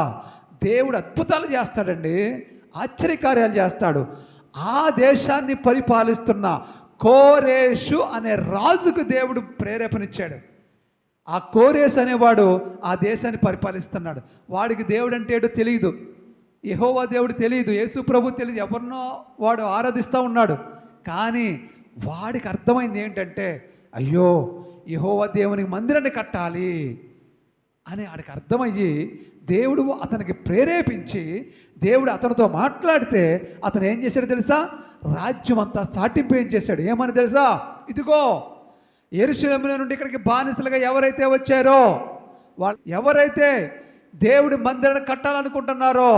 దేవుడు అద్భుతాలు చేస్తాడండి, ఆశ్చర్యకార్యాలు చేస్తాడు. ఆ దేశాన్ని పరిపాలిస్తున్న కోరేషు అనే రాజుకు దేవుడు ప్రేరేపణిచ్చాడు. ఆ కోరేషు అనేవాడు ఆ దేశాన్ని పరిపాలిస్తున్నాడు. వాడికి దేవుడు అంటే ఏంటో తెలియదు, యెహోవా దేవుడు తెలియదు, యేసు ప్రభు తెలియదు, ఎవరినో వాడు ఆరాధిస్తూ ఉన్నాడు. కానీ వాడికి అర్థమైంది ఏంటంటే, అయ్యో యెహోవా దేవునికి మందిరాన్ని కట్టాలి అని వాడికి అర్థమయ్యి దేవుడు అతనికి ప్రేరేపించి దేవుడు అతనితో మాట్లాడితే అతను ఏం చేశాడు తెలుసా? రాజ్యం అంతా చాటింపు ఏం చేశాడు, ఏమని తెలుసా? ఇదిగో యెరూషలేము నుండి ఇక్కడికి బానిసలుగా ఎవరైతే వచ్చారో, ఎవరైతే దేవుడి మందిరాన్ని కట్టాలనుకుంటున్నారో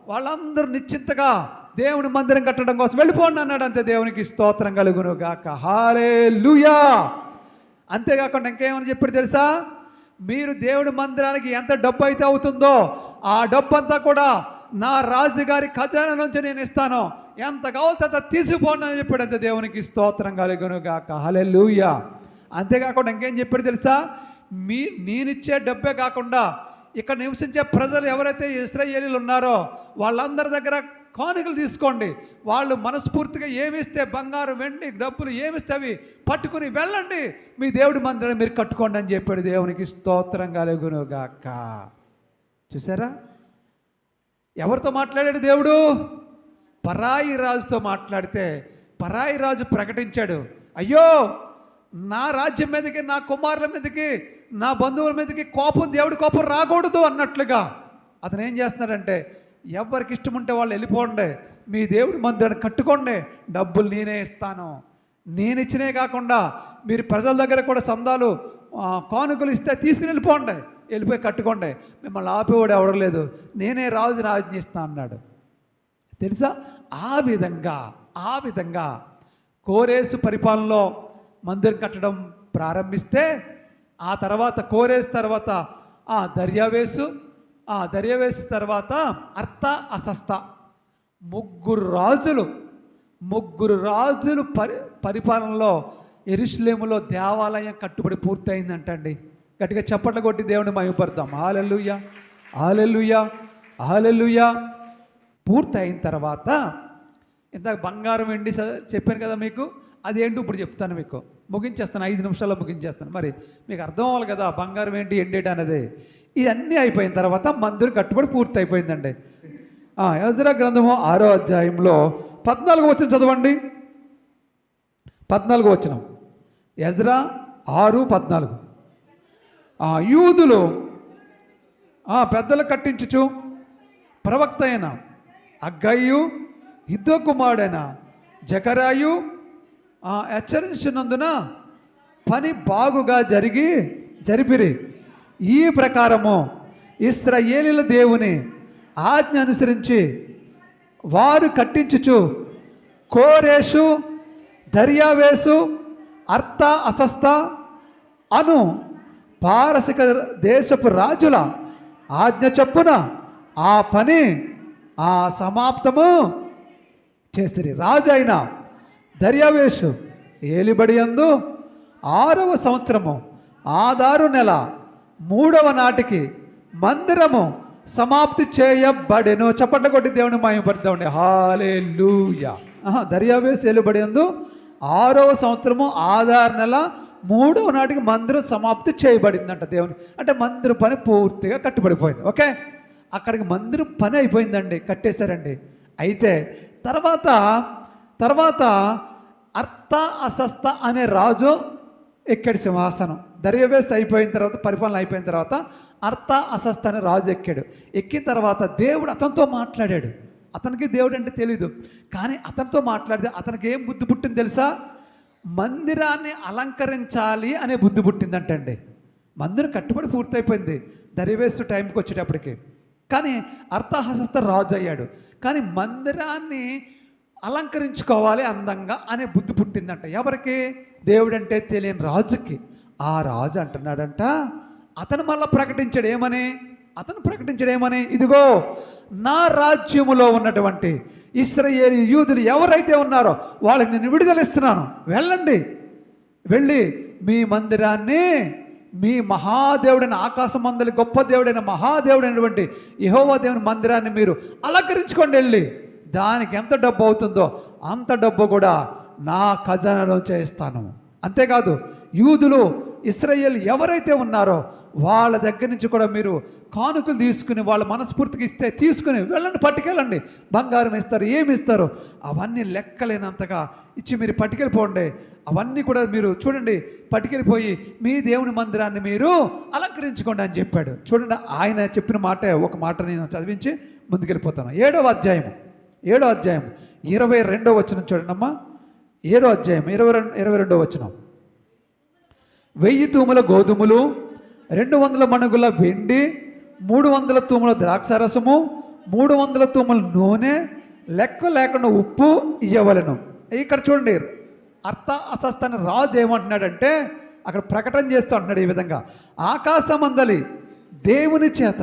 వాళ్ళందరూ నిశ్చింతగా దేవుని మందిరం కట్టడం కోసం వెళ్ళిపోండి అన్నాడు. అంతే, దేవునికి స్తోత్రం కలుగును గాక. హల్లెలూయా. అంతేకాకుండా ఇంకేమని చెప్పాడు తెలుసా? మీరు దేవుడి మందిరానికి ఎంత డబ్బు అయితే అవుతుందో ఆ డబ్బు అంతా కూడా నా రాజుగారి ఖజానా నుంచి నేను ఇస్తాను, ఎంత కావాల్సి అంత తీసుకుపోండి అని చెప్పాడు. అంతే, దేవునికి స్తోత్రం కలుగును గాక. హల్లెలూయా. అంతేకాకుండా ఇంకేం చెప్పాడు తెలుసా? నేనిచ్చే డబ్బే కాకుండా ఇక్కడ నివసించే ప్రజలు ఎవరైతే ఇశ్రాయేలీయులు ఉన్నారో వాళ్ళందరి దగ్గర కానుకలు తీసుకోండి, వాళ్ళు మనస్ఫూర్తిగా ఏమిస్తే బంగారు వెండి డబ్బులు ఏమిస్తే అవి పట్టుకుని వెళ్ళండి, మీ దేవుడి మందిరాన్ని మీరు కట్టుకోండి అని చెప్పాడు. దేవునికి స్తోత్రం కలుగును గాక. చూసారా ఎవరితో మాట్లాడాడు దేవుడు? పరాయి రాజుతో మాట్లాడితే పరాయి రాజు ప్రకటించాడు, అయ్యో నా రాజ్యం మీదకి, నా కుమారుల మీదకి, నా బంధువుల మీదకి దేవుడి కోపం రాకూడదు అన్నట్లుగా అతను ఏం చేస్తున్నాడంటే, ఎవరికి ఇష్టం ఉంటే వాళ్ళు వెళ్ళిపోండి, మీ దేవుడి మందిరాన్ని కట్టుకోండి, డబ్బులు నేనే ఇస్తాను, నేను ఇచ్చినే కాకుండా మీరు ప్రజల దగ్గర కూడా సందాలు కానుకలు ఇస్తే తీసుకుని వెళ్ళిపోయి కట్టుకోండి, మిమ్మల్ని ఆపేవాడు ఎవరు లేదు, నేనే రాజుని ఆజ్ఞిస్తాను అన్నాడు. తెలుసా? ఆ విధంగా కోరేసు పరిపాలనలో మందిరం కట్టడం ప్రారంభిస్తే, ఆ తర్వాత కోరేసు తర్వాత దర్యావేసు తర్వాత అర్త అసస్త ముగ్గురు రాజులు పరిపాలనలో యెరూషలేములో దేవాలయం కట్టుబడి పూర్తయిందంటండి. గట్టిగా చప్పట్లు కొట్టి దేవుని మహిమపడతాం. హల్లెలూయా, హల్లెలూయా, హల్లెలూయా. పూర్తయిన తర్వాత ఇందాక బంగారం వెండి చెప్పాను కదా మీకు, అదేంటి ఇప్పుడు చెప్తాను, మీకు ముగించేస్తాను, 5 నిమిషాల్లో ముగించేస్తాను. మరి మీకు అర్థం అవ్వాలి కదా బంగారం ఏంటి ఎండేటి అనేది. ఇవన్నీ అయిపోయిన తర్వాత మందిరం కట్టుబడి పూర్తి అయిపోయిందండి. ఎజ్రా గ్రంథము 6వ అధ్యాయంలో 14వ వచనం చదవండి. 14వ వచనం, ఎజ్రా 6:14. యూదులు పెద్దలు కట్టించుచు ప్రవక్త అయిన అగ్గయ్యు ఇద్దో కుమారుడైన జకరాయు హెచ్చరించినందున పని బాగుగా జరిపిరి. ఈ ప్రకారము ఇశ్రాయేలీయుల దేవుని ఆజ్ఞ అనుసరించి వారు కట్టించుచు కోరేషు, దర్యావేసు, అర్త అసస్త అను పారసిక దేశపు రాజుల ఆజ్ఞ చొప్పున ఆ పని సమాప్తము చేసిరి. రాజు అయిన దర్యావేషు ఏలిబడి యందు 6వ సంవత్సరము ఆదారు నెల 3వ నాటికి మందిరము సమాప్తి చేయబడెను. చప్పట్లు కొట్టి దేవుని మహిమపడతామండి. హల్లెలూయా. దర్యావేషు ఏలుబడి యందు 6వ సంవత్సరము ఆదారు నెల 3వ నాటికి మందిరం సమాప్తి చేయబడిందంట దేవుని. అంటే మందిరం పని పూర్తిగా కట్టుబడిపోయింది. ఓకే, అక్కడికి మందిరం పని అయిపోయిందండి, కట్టేశారండి. అయితే తర్వాత అర్త అసస్త అనే రాజు ఎక్కాడు సింహాసనం. దర్యావేషు అయిపోయిన తర్వాత, పరిపాలన అయిపోయిన తర్వాత అర్త అసస్త అనే రాజు ఎక్కిన తర్వాత దేవుడు అతనితో మాట్లాడాడు. అతనికి దేవుడు అంటే తెలీదు, కానీ అతనితో మాట్లాడితే అతనికి ఏం బుద్ధి పుట్టింది తెలుసా? మందిరాన్ని అలంకరించాలి అనే బుద్ధి పుట్టిందంటండి. మందిరం కట్టుబడి పూర్తయిపోయింది దర్యావేషు టైంకి వచ్చేటప్పటికి. కానీ అర్తహసస్త రాజు అయ్యాడు, కానీ మందిరాన్ని అలంకరించుకోవాలి అందంగా అనే బుద్ధి పుట్టిందంట. ఎవరికి? దేవుడంటే తెలియని రాజుకి. ఆ రాజు అంటున్నాడంట, అతను మళ్ళీ ప్రకటించాడు ఏమని? అతను ప్రకటించడేమని, ఇదిగో నా రాజ్యములో ఉన్నటువంటి ఇశ్రాయేలు యూదులు ఎవరైతే ఉన్నారో వాళ్ళకి నేను విడుదలిస్తున్నాను, వెళ్ళండి, వెళ్ళి మీ మందిరాన్ని, మీ మహాదేవుడైన ఆకాశమందలి గొప్ప దేవుడైన మహాదేవుడైనటువంటి యెహోవా దేవుని మందిరాన్ని మీరు అలంకరించుకోండి, వెళ్ళి దానికి ఎంత డబ్బు అవుతుందో అంత డబ్బు కూడా నా ఖజానాలో చేస్తాను. అంతేకాదు యూదులు ఇశ్రాయేలు ఎవరైతే ఉన్నారో వాళ్ళ దగ్గర నుంచి కూడా మీరు కానుకలు తీసుకుని, వాళ్ళ మనస్ఫూర్తికి ఇస్తే తీసుకుని వెళ్ళండి, పట్టుకెళ్ళండి. బంగారం ఇస్తారు, ఏమి ఇస్తారు, అవన్నీ లెక్కలేనంతగా ఇచ్చి మీరు పట్టుకెళ్ళిపోండి. అవన్నీ కూడా మీరు చూడండి, పట్టుకెళ్ళిపోయి మీ దేవుని మందిరాన్ని మీరు అలంకరించుకోండి అని చెప్పాడు. చూడండి, ఆయన చెప్పిన మాట ఒక మాట నేను చదివించి ముందుకెళ్ళిపోతాను. 7వ అధ్యాయం 22వ వచనం చూడండి అమ్మా. 7వ అధ్యాయం 22వ వచనం. 1000 తూముల గోధుమలు, 200 మణుగుల వెండి, 300 తూముల ద్రాక్షారసము, 300 తూముల నూనె, లెక్క లేకుండా ఉప్పు ఇవ్వవలెను. ఇక్కడ చూడండి, అర్థాశాస్త్రాన్ని రాజు ఏమంటున్నాడంటే అక్కడ ప్రకటన చేస్తూ అంటున్నాడు ఈ విధంగా, ఆకాశమందలి దేవుని చేత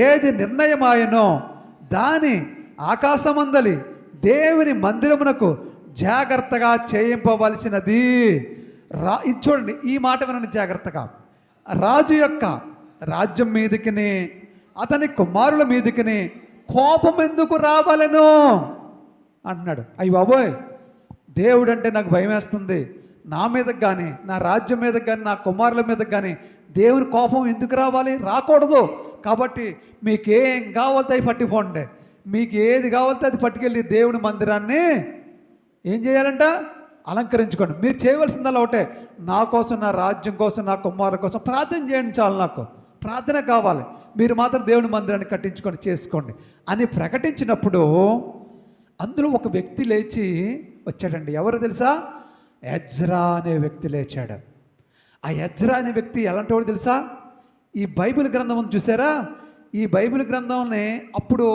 ఏది నిర్ణయమాయనో దాని ఆకాశమందలి దేవుని మందిరమునకు జాగ్రత్తగా చేయింపవలసినది. ఇది చూడండి, ఈ మాట వినండి జాగ్రత్తగా. రాజు యొక్క రాజ్యం మీదకిని అతని కుమారుల మీదకిని కోపం ఎందుకు రావాలను అంటున్నాడు. అయ్యి బాబోయ్, దేవుడు అంటే నాకు భయం వేస్తుంది, నా మీదకి కానీ నా రాజ్యం మీదకి కానీ నా కుమారుల మీదకి కానీ దేవుని కోపం ఎందుకు రావాలి? రాకూడదు. కాబట్టి మీకేం కావాలితే అవి పట్టిపోండి, మీకు ఏది కావాలితే అది పట్టుకెళ్ళి దేవుని మందిరాన్ని ఏం చేయాలంట? అలంకరించుకోండి. మీరు చేయవలసిందల్లా ఒకటే, నా కోసం, నా రాజ్యం కోసం, నా కుమారుల కోసం ప్రార్థన చేయండి, చాలు, నాకు ప్రార్థన కావాలి, మీరు మాత్రం దేవుని మందిరాన్ని కట్టించుకొని చేసుకోండి అని ప్రకటించినప్పుడు అందులో ఒక వ్యక్తి లేచి వచ్చాడండి. ఎవరు తెలుసా? ఎజ్రా అనే వ్యక్తి లేచాడు. ఆ ఎజ్రా అనే వ్యక్తి ఎలాంటి వాడు తెలుసా? ఈ బైబిల్ గ్రంథం చూసారా? ఈ బైబిల్ గ్రంథంని అప్పుడు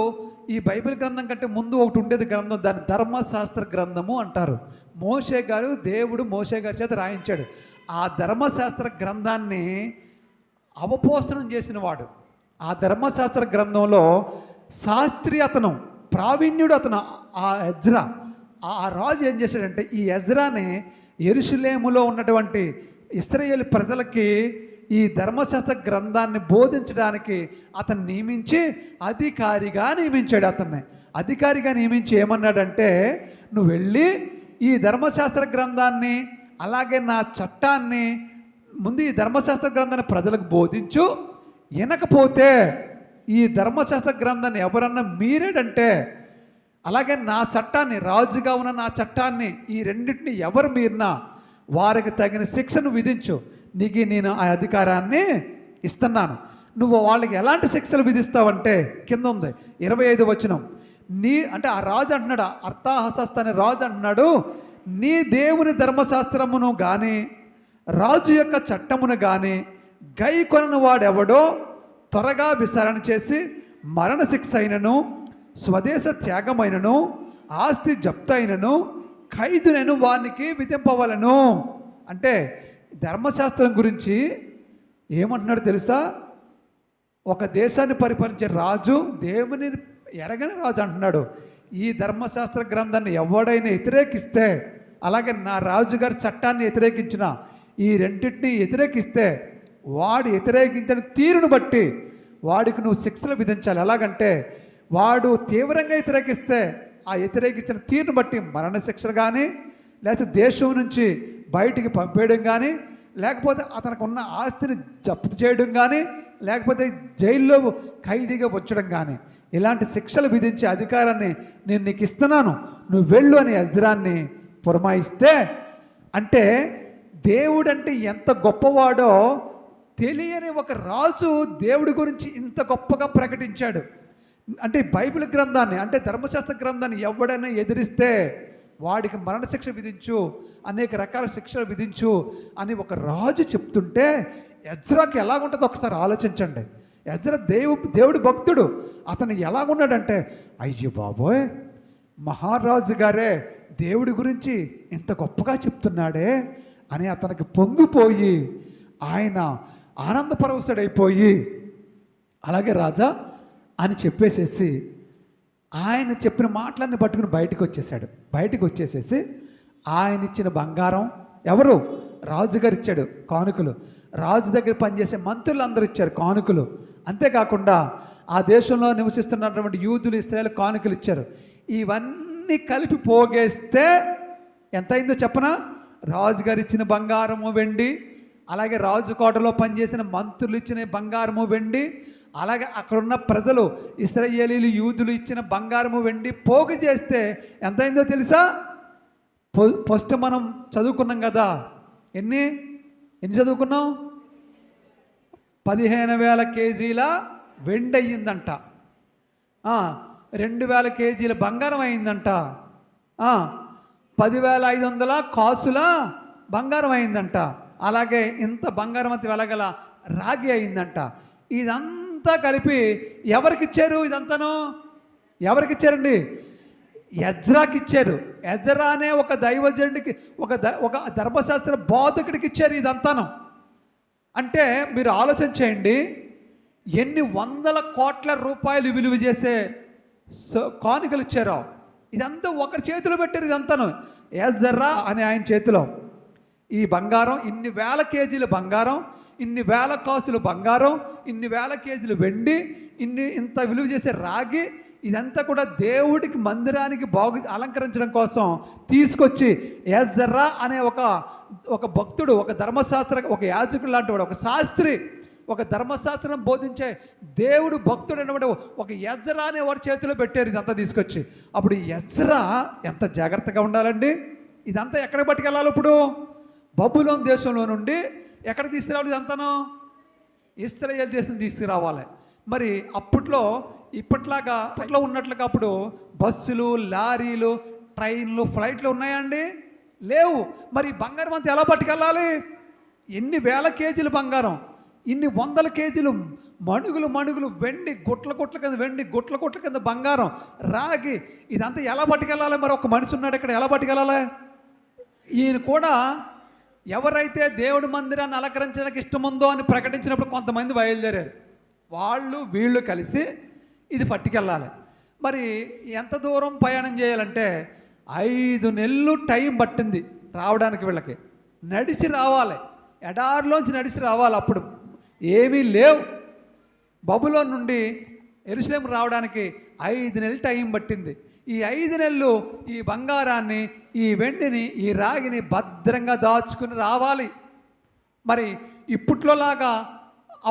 ఈ బైబిల్ గ్రంథం కంటే ముందు ఒకటి ఉండేది గ్రంథం, దాన్ని ధర్మశాస్త్ర గ్రంథము అంటారు. దేవుడు మోషే గారి చేత రాయించాడు. ఆ ధర్మశాస్త్ర గ్రంథాన్ని అవపోసనం చేసిన వాడు. ఆ ధర్మశాస్త్ర గ్రంథంలో శాస్త్రి అతను, ప్రావీణ్యుడు అతను, ఆ ఎజ్రా. ఆ రాజు ఏం చేశాడంటే ఈ ఎజ్రాని యెరూషలేములో ఉన్నటువంటి ఇశ్రాయేలు ప్రజలకి ఈ ధర్మశాస్త్ర గ్రంథాన్ని బోధించడానికి అతను నియమించి అధికారిగా నియమించాడు. అధికారిగా నియమించి ఏమన్నాడంటే, నువ్వు వెళ్ళి ఈ ధర్మశాస్త్ర గ్రంథాన్ని అలాగే నా చట్టాన్ని ముందు ఈ ధర్మశాస్త్ర గ్రంథాన్ని ప్రజలకు బోధించు, వినకపోతే ఈ ధర్మశాస్త్ర గ్రంథాన్ని ఎవరన్నా మీరేడంటే, అలాగే నా చట్టాన్ని, రాజుగా ఉన్న నా చట్టాన్ని, ఈ రెండింటిని ఎవరు మీరినా వారికి తగిన శిక్షను విధించు, నీకు నేను ఆ అధికారాన్ని ఇస్తున్నాను. వాళ్ళకి ఎలాంటి శిక్షలు విధిస్తావంటే కింద ఉంది 25వ వచనం. అంటే ఆ రాజు అంటున్నాడు, అర్థాహశస్త అనే రాజు అంటున్నాడు, నీ దేవుని ధర్మశాస్త్రమును కానీ రాజు యొక్క చట్టమును కానీ గైకొనని వాడెవడో త్వరగా విచారణ చేసి మరణశిక్ష అయినను, స్వదేశ త్యాగమైనను, ఆస్తి జప్తైనను, ఖైదునను వానికి విధింపవలను. అంటే ధర్మశాస్త్రం గురించి ఏమంటున్నాడు తెలుసా? ఒక దేశాన్ని పరిపాలించే రాజు, దేవుని ఎరగని రాజు అంటున్నాడు, ఈ ధర్మశాస్త్ర గ్రంథాన్ని ఎవడైనా వ్యతిరేకిస్తే, అలాగే నా రాజుగారి చట్టాన్ని వ్యతిరేకించిన, ఈ రెండింటిని వ్యతిరేకిస్తే వాడు వ్యతిరేకించిన తీరును బట్టి వాడికి నువ్వు శిక్షలు విధించాలి. ఎలాగంటే వాడు తీవ్రంగా వ్యతిరేకిస్తే ఆ వ్యతిరేకించిన తీరును బట్టి మరణశిక్షలు కానీ, లేకపోతే దేశం నుంచి బయటికి పంపేయడం కానీ, లేకపోతే అతనికి ఉన్న ఆస్తిని జప్తు చేయడం కానీ, లేకపోతే జైల్లో ఖైదీగా వచ్చడం కానీ, ఇలాంటి శిక్షలు విధించే అధికారాన్ని నేను నీకు ఇస్తున్నాను, నువ్వు వెళ్ళు అని ఎజ్రాన్ని పురమాయిస్తే, అంటే దేవుడు అంటే ఎంత గొప్పవాడో తెలియని ఒక రాజు దేవుడి గురించి ఇంత గొప్పగా ప్రకటించాడు. అంటే బైబిల్ గ్రంథాన్ని, అంటే ధర్మశాస్త్ర గ్రంథాన్ని ఎవడైనా ఎదిరిస్తే వాడికి మరణశిక్ష విధించు, అనేక రకాల శిక్షలు విధించు అని ఒక రాజు చెప్తుంటే ఎజ్రాకి ఎలాగుంటుందో ఒకసారి ఆలోచించండి. ఎజ్రా దేవుడి భక్తుడు, అతను ఎలాగున్నాడంటే, అయ్యో బాబోయ్, మహారాజు గారే దేవుడి గురించి ఇంత గొప్పగా చెప్తున్నాడే అని అతనికి పొంగిపోయి ఆయన ఆనందపరవశుడైపోయి అలాగే రాజా అని చెప్పేసేసి ఆయన చెప్పిన మాటలన్నీ పట్టుకుని బయటికి వచ్చేసేసి ఆయన ఇచ్చిన బంగారం, ఎవరు? రాజుగారు ఇచ్చాడు కానుకలు. రాజు దగ్గర పనిచేసే మంత్రులు అందరూ ఇచ్చారు కానుకలు. అంతేకాకుండా ఆ దేశంలో నివసిస్తున్నటువంటి యూదులు, ఇశ్రాయేలు కానుకలు ఇచ్చారు. ఇవన్నీ కలిపి పోగేస్తే ఎంత అయిందో చెప్పనా? రాజుగారు ఇచ్చిన బంగారము, వెండి, అలాగే రాజు కోటలో పనిచేసిన మంత్రులు ఇచ్చిన బంగారము, వెండి, అలాగే అక్కడున్న ప్రజలు, ఇశ్రాయేలీలు, యూదులు ఇచ్చిన బంగారము, వెండి పోగు చేస్తే ఎంత అయిందో తెలుసా? ఫస్ట్ మనం చదువుకున్నాం కదా, ఎన్ని చదువుకున్నాం? 15,000 కేజీల వెండి అయ్యిందంట, 2,000 కేజీల బంగారం అయిందంట, 10,500 కాసుల బంగారం అయిందంట, అలాగే ఇంత బంగారం అంత వెలగల రాగి అయిందంట. ఇదంతా కలిపి ఎవరికి ఇచ్చారు? ఇదంతాను ఎవరికి ఇచ్చారండి? ఎజ్రాకి ఇచ్చారు. ఎజ్రా అనే ఒక దైవజనుడికి, ఒక ధర్మశాస్త్ర బోధకుడికి ఇచ్చారు ఇదంతాను. అంటే మీరు ఆలోచన చేయండి, ఎన్ని 100 కోట్ల రూపాయలు విలువ చేసే కానుకలు ఇచ్చారో. ఇదంతా ఒకరి చేతిలో పెట్టారు. ఇదంతాను ఎజ్రా అనే ఆయన చేతిలో. ఈ బంగారం, ఇన్ని వేల కేజీల బంగారం, ఇన్ని వేల కాసులు బంగారం, ఇన్ని వేల కేజీలు వెండి, ఇంత విలువ చేసే రాగి, ఇదంతా కూడా దేవుడికి మందిరానికి అలంకరించడం కోసం తీసుకొచ్చి ఎజ్రా అనే ఒక భక్తుడు, ఒక ఒక యాజకుడు లాంటి వాడు, ఒక శాస్త్రి, ఒక ధర్మశాస్త్రం బోధించే దేవుడు భక్తుడు అన్నమాట ఒక ఎజ్రా అనే వారి చేతిలో పెట్టారు ఇదంతా తీసుకొచ్చి. అప్పుడు ఎజ్రా ఎంత జాగ్రత్తగా ఉండాలండి. ఇదంతా ఎక్కడికి పట్టుకెళ్ళాలి? ఇప్పుడు బబులోను దేశంలో నుండి ఎక్కడికి తీసుకురావాలి? ఇదంతాను ఇశ్రాయేలు దేశం తీసుకురావాలి. మరి ఇప్పట్లాగా ఉన్నట్లుగా అప్పుడు బస్సులు, లారీలు, ట్రైన్లు, ఫ్లైట్లు ఉన్నాయండి? లేవు. మరి బంగారం అంతా ఎలా పట్టుకెళ్ళాలి? ఎన్ని వేల కేజీలు బంగారం, ఇన్ని 100 కేజీలు మణుగులు వెండి, గుట్ల కింద వెండి, గుట్ల కింద బంగారం, రాగి, ఇదంతా ఎలా పట్టుకెళ్ళాలి? మరి ఒక మనిషి ఉన్నాడు ఇక్కడ, ఎలా పట్టుకెళ్ళాలి? ఈయన కూడా ఎవరైతే దేవుడి మందిరాన్ని అలంకరించడానికి ఇష్టముందో అని ప్రకటించినప్పుడు కొంతమంది బయలుదేరారు. వీళ్ళు కలిసి ఇది పట్టుకెళ్ళాలి. మరి ఎంత దూరం ప్రయాణం చేయాలంటే 5 నెలలు టైం పట్టింది రావడానికి. వీళ్ళకి నడిచి రావాలి, ఎడారిలోంచి నడిచి రావాలి. అప్పుడు ఏమీ లేవు. బబులోను నుండి యెరూషలేము రావడానికి 5 నెలలు టైం పట్టింది. ఈ 5 నెలలు ఈ బంగారాన్ని, ఈ వెండిని, ఈ రాగిని భద్రంగా దాచుకుని రావాలి. మరి ఇప్పట్లోలాగా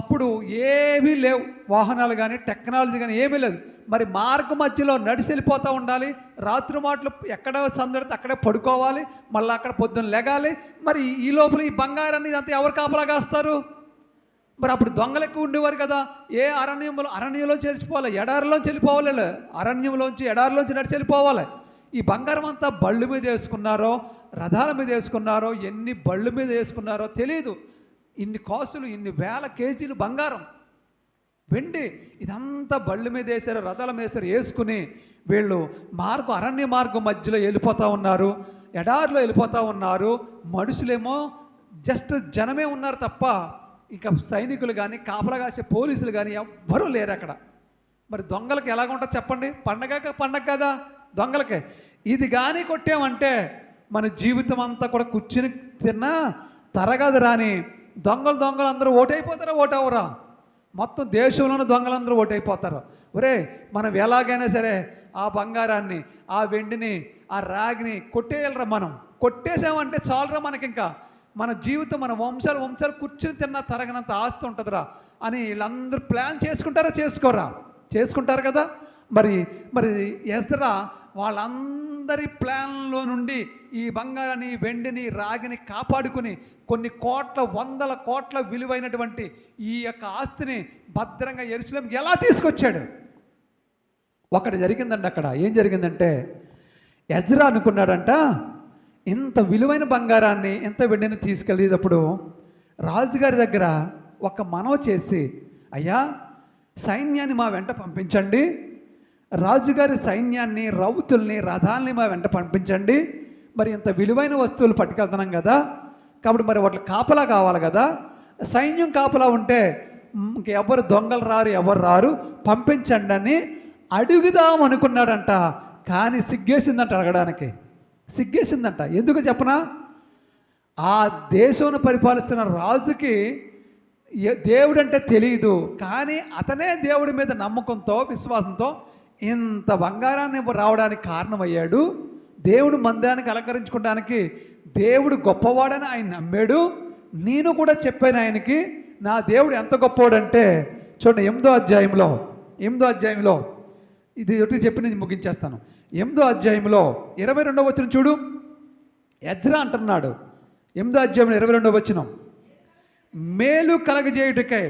అప్పుడు ఏమీ లేవు, వాహనాలు కానీ టెక్నాలజీ కానీ ఏమీ లేదు. మరి మార్గ మధ్యలో నడిచి వెళ్ళిపోతూ ఉండాలి. రాత్రి మాటలు ఎక్కడ సందడితే అక్కడే పడుకోవాలి, మళ్ళీ అక్కడ పొద్దున్న లెగాలి. మరి ఈ లోపల ఈ బంగారాన్ని ఇదంతా ఎవరు కాపలాగాస్తారు? మరి అప్పుడు దొంగలు ఎక్కువ ఉండేవారు కదా. ఏ అరణ్యంలోంచి వెళ్ళిపోవాలి, ఎడారిలోంచి వెళ్ళిపోవాలి, ఎడారిలోంచి నడిచి వెళ్ళిపోవాలి. ఈ బంగారం అంతా బళ్ళు మీద వేసుకున్నారో, రథాల మీద వేసుకున్నారో, ఎన్ని బళ్ళు మీద వేసుకున్నారో తెలియదు. ఇన్ని కాసులు, ఇన్ని వేల కేజీలు బంగారం, వెండి, ఇదంతా బళ్ళు మీద వేసారు, రథాల మీద వేసారు. వేసుకుని వీళ్ళు అరణ్య మార్గం మధ్యలో వెళ్ళిపోతూ ఉన్నారు, ఎడారిలో వెళ్ళిపోతూ ఉన్నారు. మనుషులేమో జస్ట్ జనమే ఉన్నారు తప్ప ఇంకా సైనికులు కానీ, కాపలా కాసే పోలీసులు కానీ ఎవ్వరూ లేరు అక్కడ. మరి దొంగలకి ఎలాగుంటుంది చెప్పండి? పండగ కదా దొంగలకి. ఇది కానీ కొట్టామంటే మన జీవితం అంతా కూడా కూర్చుని తిన్నా తరగదు రాని దొంగలు అందరూ ఓటైపోతారా? ఓటవరా? మొత్తం దేశంలోని దొంగలందరూ ఓటైపోతారు. ఒరే, మనం ఎలాగైనా సరే ఆ బంగారాన్ని, ఆ వెండిని, ఆ రాగిని కొట్టేయాలరా. మనం కొట్టేసామంటే చాలరా మనకి. ఇంకా మన జీవితం, మన వంశాలు కూర్చుని తిన్నా తరగనంత ఆస్తి ఉంటుందిరా అని వీళ్ళందరూ ప్లాన్ చేసుకుంటారు కదా. మరి ఎజ్రా వాళ్ళందరి ప్లాన్లో నుండి ఈ బంగారాన్ని, వెండిని, రాగిని కాపాడుకుని కొన్ని కోట్ల, 100 కోట్ల విలువైనటువంటి ఈ యొక్క ఆస్తిని భద్రంగా యెరూషలేముకి ఎలా తీసుకొచ్చాడు? ఒకటి జరిగిందండి అక్కడ. ఏం జరిగిందంటే ఎజ్రా అనుకున్నాడంట, ఇంత విలువైన బంగారాన్ని, ఇంత వెండిని తీసుకెళ్ళేటప్పుడు రాజుగారి దగ్గర ఒక మనవ చేసి, అయ్యా సైన్యాన్ని మా వెంట పంపించండి, రాజుగారి సైన్యాన్ని, రౌతుల్ని, రథాల్ని మా వెంట పంపించండి. మరి ఇంత విలువైన వస్తువులు పట్టుకెళ్తున్నాం కదా, కాబట్టి మరి వాటికి కాపలా కావాలి కదా. సైన్యం కాపలా ఉంటే ఇంకెవరు దొంగలు రారు, ఎవరు రారు, పంపించండి అని అడుగుదాం అనుకున్నాడంట. కానీ సిగ్గేసిందంట, అడగడానికి సిగ్గేసిందంట. ఎందుకు చెప్పనా, ఆ దేశంను పరిపాలిస్తున్న రాజుకి దేవుడు అంటే తెలియదు. కానీ అతనే దేవుడి మీద నమ్మకంతో, విశ్వాసంతో ఇంత బంగారాన్ని రావడానికి కారణమయ్యాడు. దేవుడు మందిరానికి అలంకరించుకోవడానికి దేవుడు గొప్పవాడని ఆయన నమ్మాడు. నేను కూడా చెప్పాను ఆయనకి, నా దేవుడు ఎంత గొప్పవాడంటే చూడండి 8వ అధ్యాయంలో ఇది ఒకటి చెప్పి నేను ముగించేస్తాను. 8వ అధ్యాయంలో 22వ వచనం చూడు. ఎజ్రా అంటున్నాడు 8వ అధ్యాయంలో 22వ వచనం, మేలు కలగజేయుటకై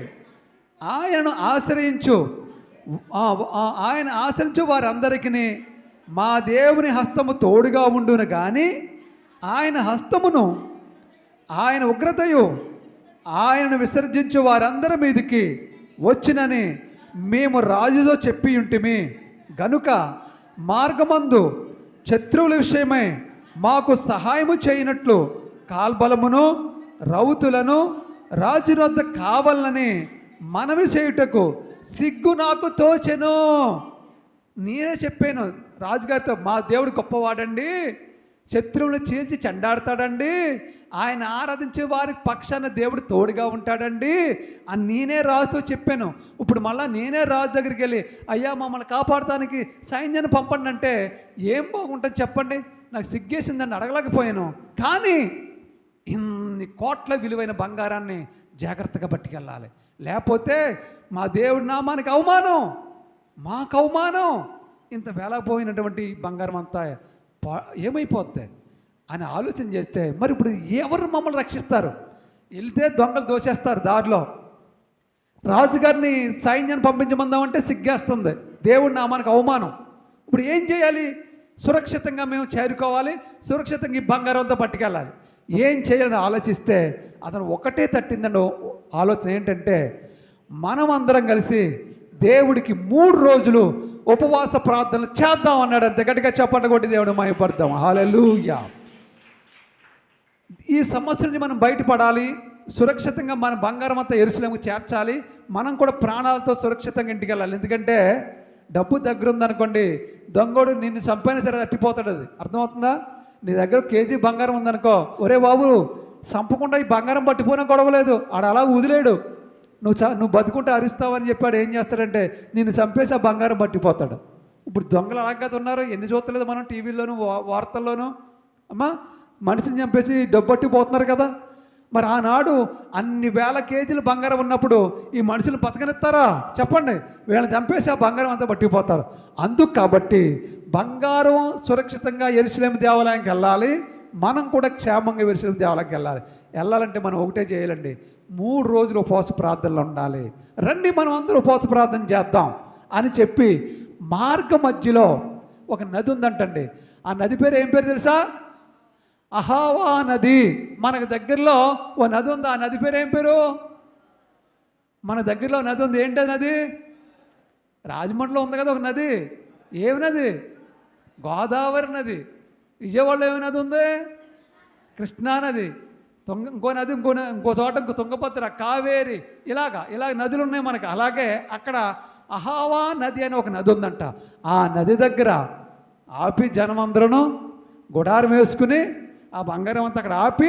ఆయనను ఆశ్రయించు వారందరికీ మా దేవుని హస్తము తోడుగా ఉండును. కానీ ఆయన హస్తమును, ఆయన ఉగ్రతయు ఆయనను విసర్జించు వారందరి మీదకి వచ్చినని మేము రాజుతో చెప్పి ఉంటిమి. గనుక మార్గమందు శత్రువుల విషయమై మాకు సహాయము చేయనట్లు కాల్బలమును రౌతులను రాజు వద్ద కావాలని మనవి చేయుటకు సిగ్గు నాకు తోచెను. నేనే చెప్పాను రాజుగారితో, మా దేవుడు గొప్పవాడండి, శత్రువులు చీల్చి చెండాడతాడండి, ఆయన ఆరాధించే వారి పక్షాన దేవుడు తోడుగా ఉంటాడండి అని నేనే రాజుతో చెప్పాను. ఇప్పుడు మళ్ళీ నేనే రాజు దగ్గరికి వెళ్ళి, అయ్యా మమ్మల్ని కాపాడటానికి సైన్యాన్ని పంపండి అంటే ఏం బాగుంటుంది చెప్పండి? నాకు సిగ్గేసిందని అడగలేకపోయాను. కానీ ఇన్ని కోట్ల విలువైన బంగారాన్ని జాగ్రత్తగా పట్టుకెళ్ళాలి, లేకపోతే మా దేవుడి నామానికి అవమానం, మాకు అవమానం. ఇంత వేలపోయినటువంటి బంగారం అంతా ఏమైపోద్ది అని ఆలోచన చేస్తే, మరి ఇప్పుడు ఎవరు మమ్మల్ని రక్షిస్తారు? వెళ్తే దొంగలు దోసేస్తారు దారిలో. రాజుగారిని సైన్యాన్ని పంపించమందామంటే సిగ్గేస్తుంది, దేవుడి నామానికి అవమానం. ఇప్పుడు ఏం చేయాలి? సురక్షితంగా మేము చేరుకోవాలి, సురక్షితంగా ఈ బంగారం అంతా పట్టుకెళ్ళాలి. ఏం చేయాలని ఆలోచిస్తే అతను ఒకటే తట్టిందండి ఆలోచన. ఏంటంటే, మనం అందరం కలిసి దేవుడికి 3 రోజులు ఉపవాస ప్రార్థనలు చేద్దాం అన్నాడు. అంతే గట్టిగా చెప్పండి, కొట్టి దేవుడు మహిమపడదాం. హల్లెలూయా. ఈ సమస్య నుంచి మనం బయటపడాలి, సురక్షితంగా మన బంగారం అంతా యెరూషలేముకు చేర్చాలి, మనం కూడా ప్రాణాలతో సురక్షితంగా ఇంటికి వెళ్ళాలి. ఎందుకంటే డబ్బు దగ్గర ఉందనుకోండి, దొంగోడు నిన్ను చంపైనా సరే తట్టిపోతాడు. అది అర్థమవుతుందా? నీ దగ్గర కేజీ బంగారం ఉందనుకో, ఒరే బాబు చంపకుండా ఈ బంగారం పట్టిపోయినా గొడవలేదు, ఆడ అలా వదిలేడు, నువ్వు బతుకుంటే అరుస్తావని చెప్పాడు. ఏం చేస్తాడంటే నిన్ను చంపేసి ఆ బంగారం పట్టిపోతాడు. ఇప్పుడు దొంగలు అలాగే ఉన్నారు, ఎన్ని చూస్తలేదు మనం టీవీల్లోనూ వార్తల్లోనూ. అమ్మా మనిషిని చంపేసి డబ్బట్టిపోతున్నారు కదా. మరి ఆనాడు అన్ని వేల కేజీలు బంగారం ఉన్నప్పుడు ఈ మనుషులు బతకనిస్తారా చెప్పండి? వీళ్ళని చంపేసి ఆ బంగారం అంతా పట్టిపోతారు. అందుకు కాబట్టి బంగారం సురక్షితంగా యెరూషలేము దేవాలయానికి వెళ్ళాలి, మనం కూడా క్షేమంగా యెరూషలేము దేవాలయానికి వెళ్ళాలంటే మనం ఒకటే చేయాలండి, 3 రోజులు ఉపవాస ప్రార్థనలు ఉండాలి. రండి మనం అందరూ ఉపవాస ప్రార్థన చేద్దాం అని చెప్పి మార్గ మధ్యలో ఒక నది ఉందంటండి. ఆ నది పేరు ఏం పేరు తెలుసా? అహావా నది. మనకు దగ్గరలో ఓ నది ఉంది. ఆ నది పేరు ఏం పేరు? మన దగ్గరలో నది ఉంది. ఏంటి నది? రాజమండ్రిలో ఉంది కదా ఒక నది. ఏమి నది? గోదావరి నది. విజయవాడలో ఏమి నది ఉంది? కృష్ణా నది. ఇంకో నది ఇంకో చోట తుంగభద్ర, కావేరి, ఇలాగ నదులు ఉన్నాయి మనకి. అలాగే అక్కడ అహావా నది అని ఒక నది ఉందంట. ఆ నది దగ్గర ఆపి జనమందరూ గుడారం వేసుకుని ఆ బంగారం అంతా అక్కడ ఆపి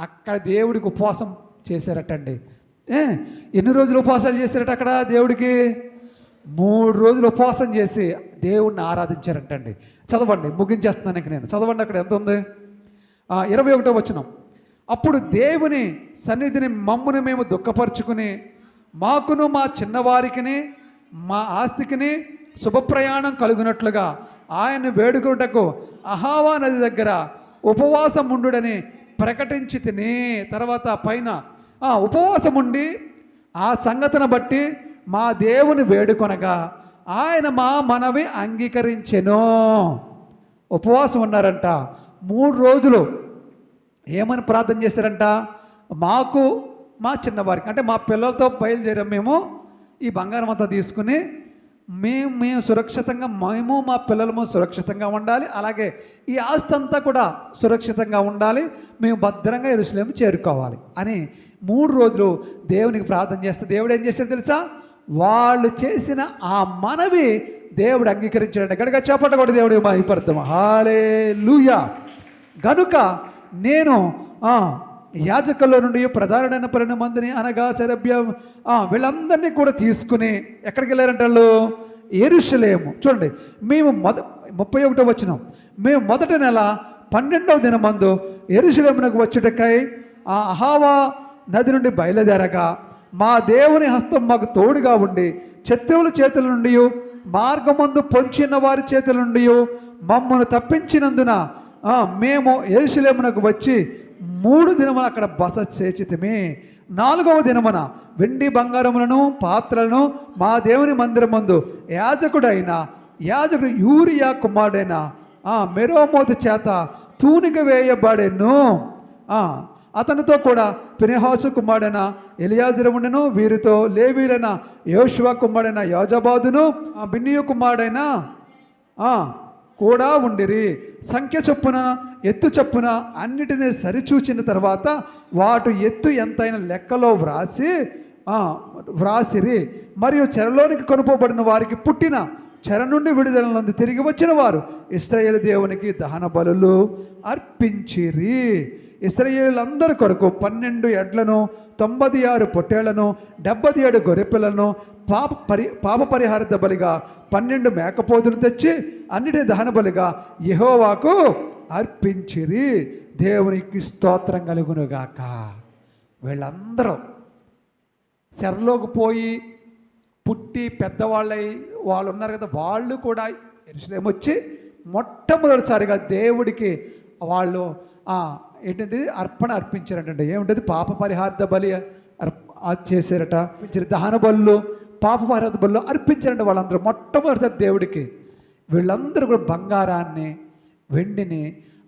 అక్కడ దేవుడికి ఉపవాసం చేశారటండి. ఎన్ని రోజులు ఉపవాసాలు చేశారట అక్కడ దేవుడికి? 3 రోజులు ఉపవాసం చేసి దేవుడిని ఆరాధించారంటండి. చదవండి, ముగించేస్తున్నాను ఇంక నేను. చదవండి, అక్కడ ఎంత ఉంది? 21వ వచనం. అప్పుడు దేవుని సన్నిధిని మమ్మును మేము దుఃఖపరుచుకుని మాకును మా చిన్నవారికిని మా ఆస్తికిని శుభప్రయాణం కలుగునట్లుగా ఆయన్ని వేడుకున్నటకు అహావా నది దగ్గర ఉపవాసం ఉండుడని ప్రకటించి తిని, తర్వాత పైన ఉపవాసం ఉండి ఆ సంగతిని బట్టి మా దేవుని వేడుకొనగా ఆయన మా మనవి అంగీకరించెను. ఉపవాసం ఉన్నారంట 3 రోజులు. ఏమని ప్రార్థన చేశారంట? మాకు మా చిన్నవారికి, అంటే మా పిల్లలతో బయలుదేరాం మేము, ఈ బంగారం అంతా తీసుకుని మేము సురక్షితంగా, మేము మా పిల్లలము సురక్షితంగా ఉండాలి, అలాగే ఈ ఆస్తి అంతా కూడా సురక్షితంగా ఉండాలి, మేము భద్రంగా యెరూషలేము చేరుకోవాలి అని 3 రోజులు దేవునికి ప్రార్థన చేస్తే దేవుడు ఏం చేశాడు తెలుసా? వాళ్ళు చేసిన ఆ మనవి దేవుడు అంగీకరించాడు. గట్టిగా చప్పట్లు కొట్టి దేవుడికి మహిమపడతాం. హల్లెలూయా. గనుక నేను యాజకుల నుండి ప్రధానమైన 12 మందిని అనగా సెరబ్యం వీళ్ళందరినీ కూడా తీసుకుని ఎక్కడికి వెళ్ళారంటే వాళ్ళు యెరూషలేము. చూడండి, మేము 31వ వచనం, మేము మొదటి నెల 12వ దినమందు యెరూషలేమునకు వచ్చుటకై అహావా నది నుండి బయలుదేరగా మా దేవుని హస్తం మాకు తోడుగా ఉండి శత్రువుల చేతుల నుండి మార్గమందు పొంచిన వారి చేతుల నుండి మమ్మను తప్పించినందున మేము యెరూషలేమునకు వచ్చి 3 దినములు అక్కడ బస చేసితిమి. 4వ దినమున వెండి బంగారములను పాత్రలను మా దేవుని మందిరమందు యాజకుడు యూరియా కుమారుడైన మెరోమోతు చేత తూనిక వేయబడెను. అతనితో కూడా ఫినెహాసు కుమారుడైన ఎలియాజరు ఉండెను. వీరితో లేవీలైన యోషువ కుమారుడైన యోజబాదును బిన్నియు కుమారుడైన కూడా ఉండిరి. సంఖ్య చొప్పున ఎత్తు చొప్పున అన్నిటినీ సరిచూచిన తర్వాత వాటి ఎత్తు ఎంతైన లెక్కలో వ్రాసిరి. మరియు చెరలోనికి కొనుపోబడిన వారికి పుట్టిన చెర నుండి విడుదల నుండి తిరిగి వచ్చిన వారు ఇశ్రాయేలు దేవునికి దహన బలులు అర్పించిరి. ఇశ్రాయేలులందరి కొరకు 12 ఎడ్లను, 96 పొట్టేళ్లను, 77 గొర్రెపిల్లలను, పాప పరిహార బలిగా 12 మేకపోతులు తెచ్చి అన్నిటి దహన బలిగా యెహోవాకు అర్పించిరి. దేవునికి స్తోత్రం కలుగునుగాక. వీళ్ళందరూ చెరలోకి పోయి పుట్టి పెద్దవాళ్ళై వాళ్ళు ఉన్నారు కదా, వాళ్ళు కూడా యెరూషలేము వచ్చి మొట్టమొదటిసారిగా దేవుడికి వాళ్ళు ఏంటంటే అర్పణ అర్పించారంటే ఏమిటది? పాప పరిహార బలి చేశారట, దహన బలులు, పాప పరిహార బలులు అర్పించారంట వాళ్ళందరూ మొట్టమొదటి దేవుడికి. వీళ్ళందరూ కూడా బంగారాన్ని, వెండిని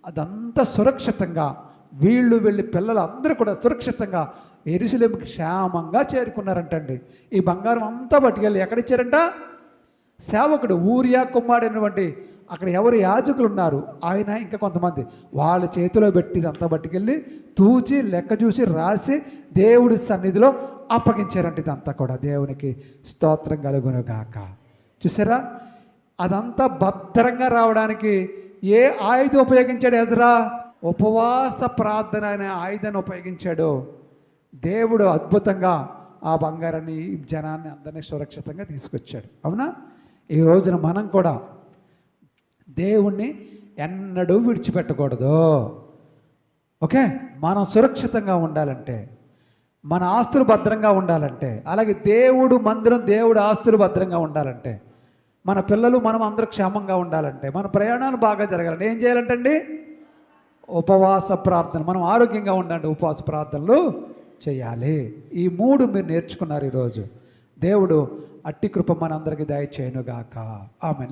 అదంతా సురక్షితంగా వీళ్ళ పిల్లలు అందరూ కూడా సురక్షితంగా యెరూషలేముకి క్షేమంగా చేరుకున్నారంటండి. ఈ బంగారం అంతా పట్టుకెళ్ళి ఎక్కడిచ్చారంట? సేవకుడు ఊరియా కుమారుడైనటువంటి అక్కడ ఎవరు యాజకులు ఉన్నారు ఆయన ఇంకా కొంతమంది వాళ్ళ చేతిలో పెట్టి ఇదంతా పట్టుకెళ్ళి తూచి లెక్క చూసి రాసి దేవుడి సన్నిధిలో అప్పగించారంట. ఇదంతా కూడా దేవునికి స్తోత్రం కలుగునుగాక. చూసారా, అదంతా భద్రంగా రావడానికి ఏ ఆయుధం ఉపయోగించాడు ఎజ్రా? ఉపవాస ప్రార్థన అనే ఆయుధాన్ని ఉపయోగించాడు. దేవుడు అద్భుతంగా ఆ బంగారాన్ని, జనాన్ని అందరినీ సురక్షితంగా తీసుకొచ్చాడు. అవునా? ఈ రోజున మనం కూడా దేవుణ్ణి ఎన్నడూ విడిచిపెట్టకూడదు. ఓకే, మనం సురక్షితంగా ఉండాలంటే, మన ఆస్తులు భద్రంగా ఉండాలంటే, అలాగే దేవుడు మందిరం, దేవుడు ఆస్తులు భద్రంగా ఉండాలంటే, మన పిల్లలు మనం అందరూ క్షేమంగా ఉండాలంటే, మన ప్రయాణాలు బాగా జరగాలంటే ఏం చేయాలంటండి? ఉపవాస ప్రార్థన. మనం ఆరోగ్యంగా ఉండాలంటే ఉపవాస ప్రార్థనలు చేయాలి. ఈ 3 మీరు నేర్చుకున్నారు ఈరోజు. దేవుడు అట్టి కృప మనందరికీ దయచేయునుగాక. ఆమేన్.